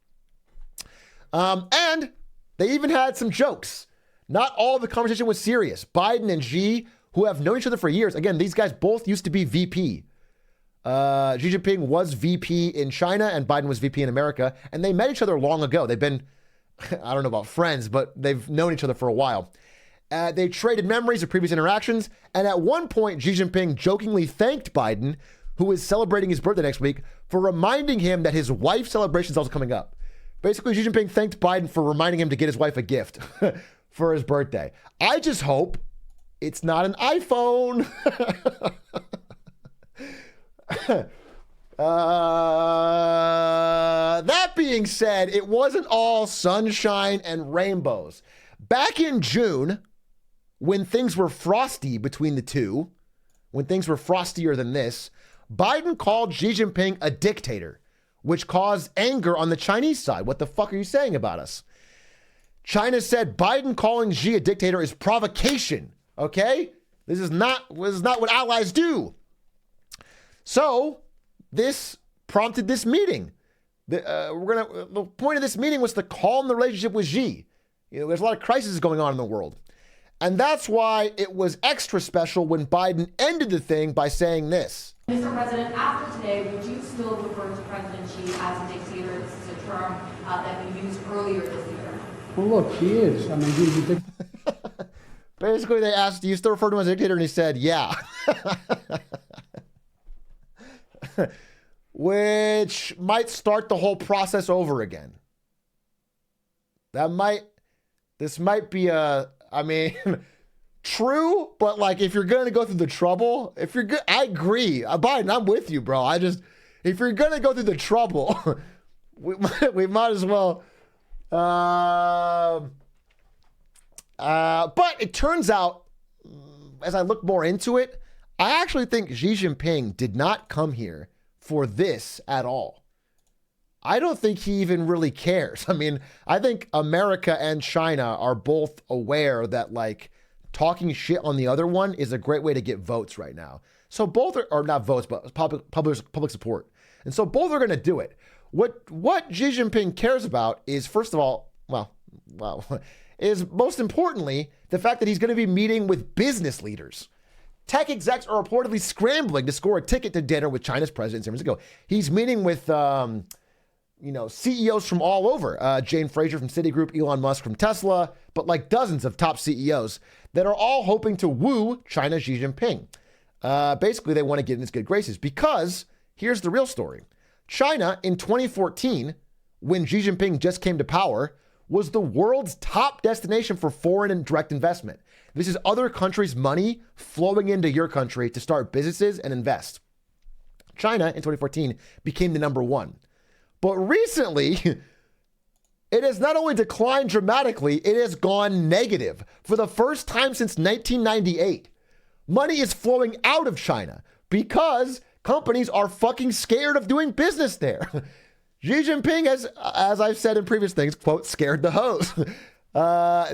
And they even had some jokes. Not all of the conversation was serious. Biden and Xi, who have known each other for years. Again, these guys both used to be VP. Xi Jinping was VP in China and Biden was VP in America. And they met each other long ago. They've been, I don't know about friends, but they've known each other for a while. They traded memories of previous interactions. And at one point, Xi Jinping jokingly thanked Biden, who is celebrating his birthday next week, for reminding him that his wife's celebration is also coming up. Basically, Xi Jinping thanked Biden for reminding him to get his wife a gift for his birthday. I just hope it's not an iPhone. That being said, it wasn't all sunshine and rainbows. Back in June, when things were frosty between the two, when things were frostier than this, Biden called Xi Jinping a dictator, which caused anger on the Chinese side. What the fuck are you saying about us? China said Biden calling Xi a dictator is provocation. Okay? This is not what allies do. So this prompted this meeting. The point of this meeting was to calm the relationship with Xi. You know, there's a lot of crises going on in the world. And that's why it was extra special when Biden ended the thing by saying this. Mr. President, after today, would you still refer to President Xi as a dictator? This is a term that we used earlier this year. Well, look, he is. I mean, he's a dictator. Basically, they asked, do you still refer to him as a dictator? And he said, yeah. Which might start the whole process over again. This might be true, but like if you're going to go through the trouble, I agree. Biden, I'm with you, bro. If you're going to go through the trouble, we might as well. But it turns out, as I look more into it, I actually think Xi Jinping did not come here for this at all. I don't think he even really cares. I mean, I think America and China are both aware that like talking shit on the other one is a great way to get votes right now. So both are not votes, but public support. And so both are going to do it. What Xi Jinping cares about is, first of all, is most importantly, the fact that he's going to be meeting with business leaders. Tech execs are reportedly scrambling to score a ticket to dinner with China's president in San Francisco. He's meeting with, CEOs from all over. Jane Fraser from Citigroup, Elon Musk from Tesla, but like dozens of top CEOs that are all hoping to woo China's Xi Jinping. Basically, they want to get in his good graces because here's the real story. China in 2014, when Xi Jinping just came to power, was the world's top destination for foreign and direct investment. This is other countries' money flowing into your country to start businesses and invest. China in 2014 became the number one. But recently, it has not only declined dramatically, it has gone negative for the first time since 1998. Money is flowing out of China because companies are fucking scared of doing business there. Xi Jinping has, as I've said in previous things, quote, scared the hoes.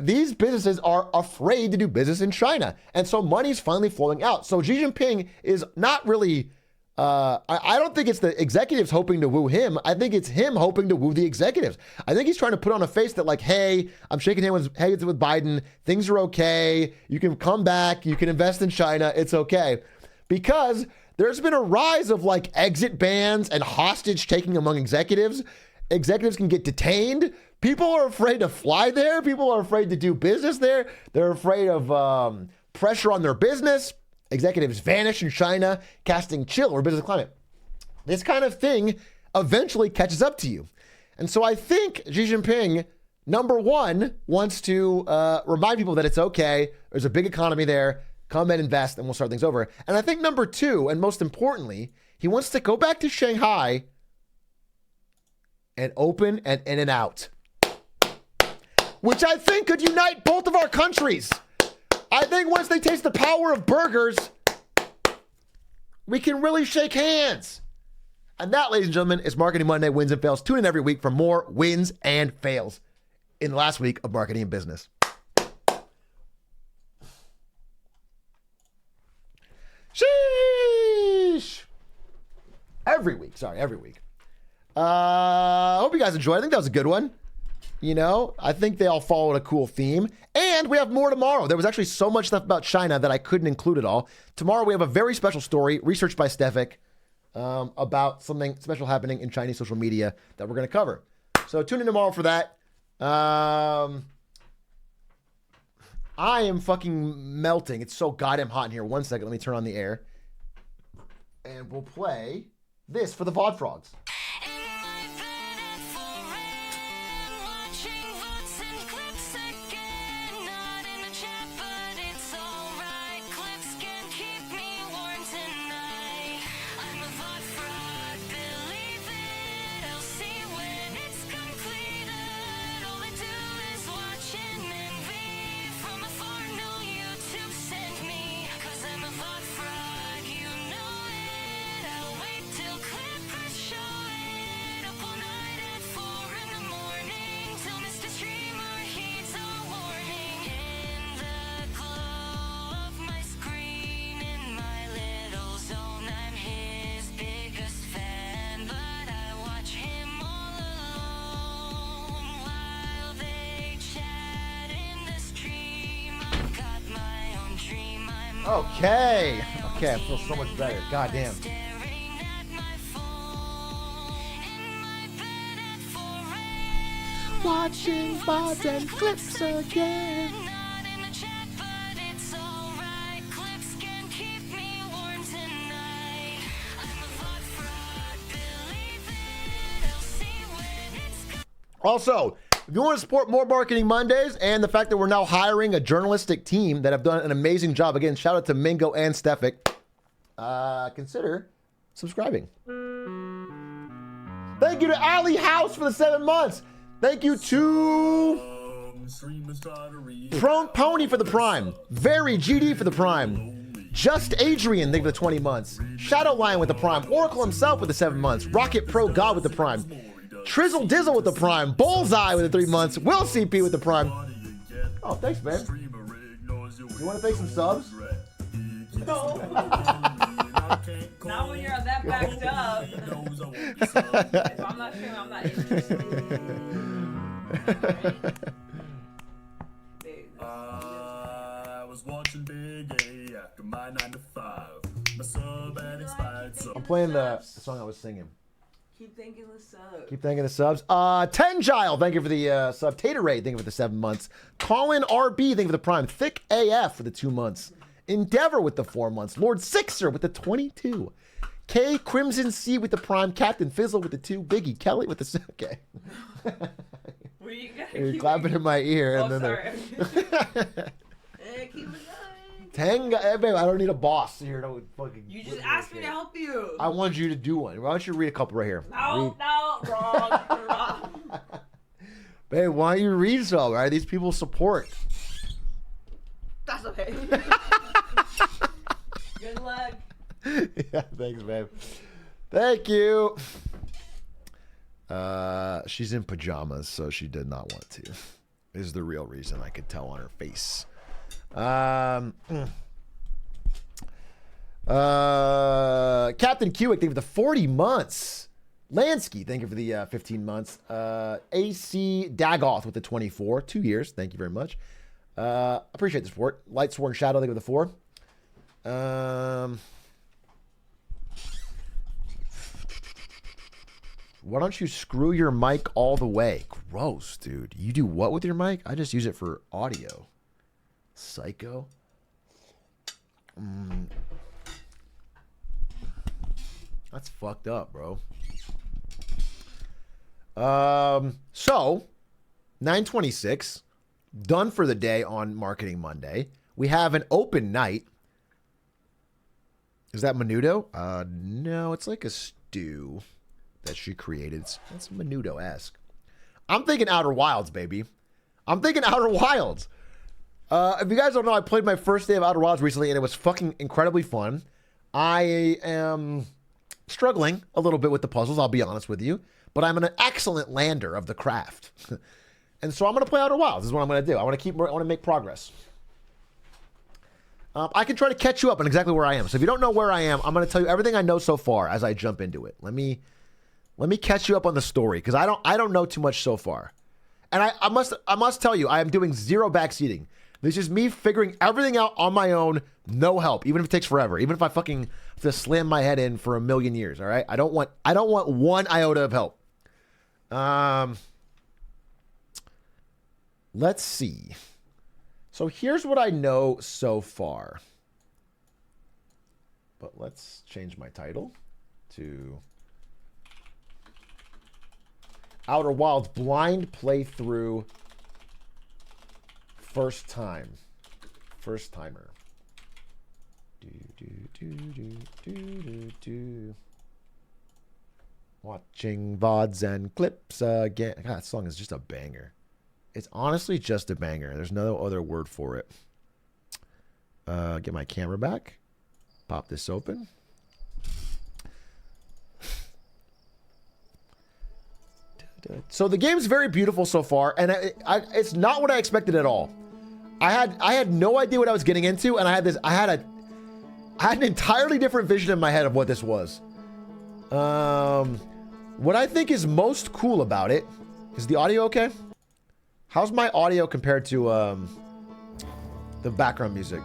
These businesses are afraid to do business in China. And so money's finally flowing out. So Xi Jinping is not really, I don't think it's the executives hoping to woo him. I think it's him hoping to woo the executives. I think he's trying to put on a face that like, hey, I'm shaking hands with Biden. Things are okay. You can come back. You can invest in China. It's okay. Because there's been a rise of like exit bans and hostage taking among executives. Executives can get detained. People are afraid to fly there. People are afraid to do business there. They're afraid of pressure on their business. Executives vanish in China, casting chill over business climate. This kind of thing eventually catches up to you. And so I think Xi Jinping, number one, wants to remind people that it's okay. There's a big economy there. Come and invest and we'll start things over. And I think number two, and most importantly, he wants to go back to Shanghai and open an In-N-Out, which I think could unite both of our countries. I think once they taste the power of burgers, we can really shake hands. And that, ladies and gentlemen, is Marketing Monday Wins and Fails. Tune in every week for more wins and fails in the last week of Marketing and Business. Sheesh. Every week. I hope you guys enjoyed. I think that was a good one. You know, I think they all followed a cool theme. And we have more tomorrow. There was actually so much stuff about China that I couldn't include it all. Tomorrow we have a very special story, researched by Stefik, about something special happening in Chinese social media that we're going to cover. So tune in tomorrow for that. I am fucking melting. It's so goddamn hot in here. 1 second. Let me turn on the air. And and we'll play this for the VOD Frogs. Okay. Okay, I feel so much better. God damn. Watching VODs and clips again. Also, if you want to support more Marketing Mondays and the fact that we're now hiring a journalistic team that have done an amazing job, again, shout out to Mingo and Stefik, consider subscribing. Thank you to Ali House for the 7 months. Thank you to Prone Pony for the Prime. Very GD for the Prime. Just Adrian, thank you for the 20 months. Shadow Lion with the Prime. Oracle himself with the 7 months. Rocket Pro God with the Prime. Trizzle Dizzle with the Prime. Bullseye with the 3 months. Will CP with the Prime. Oh, thanks, man. You want to take some subs? No. Not when you're that backed up. If I'm not streaming, I'm not interested. I was watching Big A after my 9 to 5. My sub had expired, so I'm playing the song I was singing. Keep thanking the subs. Keep thanking the subs. Tengile, thank you for the sub. Taterade, thank you for the 7 months. Colin RB, thank you for the Prime. Thick AF for the 2 months. Endeavor with the 4 months. Lord Sixer with the 22. K Crimson C with the Prime. Captain Fizzle with the 2. Biggie Kelly with the... Okay. You're clapping in my ear. Oh, and then sorry. Keep it going. Tenga, hey, babe, I don't need a boss here. To fucking You just asked me to help you. I want you to do one. Why don't you read a couple right here? No, wrong. You're wrong. Babe, why don't you read some? All right, these people support. That's okay. Good luck. Yeah, thanks, babe. Thank you. She's in pajamas, so she did not want to. Is the real reason. I could tell on her face. Captain Kewick, thank you for the 40 months. Lansky, thank you for the 15 months. AC Dagoth with the 24, 2 years. Thank you very much. Appreciate the support. Light Sworn Shadow, thank you for the 4. Why don't you screw your mic all the way? Gross, dude. You do what with your mic? I just use it for audio. Psycho. That's fucked up, bro. So 9:26, done for the day on Marketing Monday. We have an open night. Is that menudo? No, it's like a stew that she created. It's menudo-esque. I'm thinking Outer Wilds, baby. I'm thinking Outer Wilds. If you guys don't know, I played my first day of Outer Wilds recently, and it was fucking incredibly fun. I am struggling a little bit with the puzzles, I'll be honest with you, but I'm an excellent lander of the craft. And so I'm going to play Outer Wilds. This is what I'm going to do. I want to make progress. I can try to catch you up on exactly where I am. So if you don't know where I am, I'm going to tell you everything I know so far as I jump into it. Let me catch you up on the story, because I don't know too much so far. And I must tell you, I am doing zero backseating. This is me figuring everything out on my own, no help, even if it takes forever, even if I fucking have to slam my head in for a million years, all right? I don't want one iota of help. Let's see. So here's what I know so far. But let's change my title to Outer Wilds blind playthrough first time. First timer. Watching VODs and clips again. God, that song is just a banger. It's honestly just a banger. There's no other word for it. Get my camera back. Pop this open. So the game's very beautiful so far, and it's not what I expected at all. I had no idea what I was getting into, and I had an entirely different vision in my head of what this was. What I think is most cool about it is the audio okay? How's my audio compared to the background music?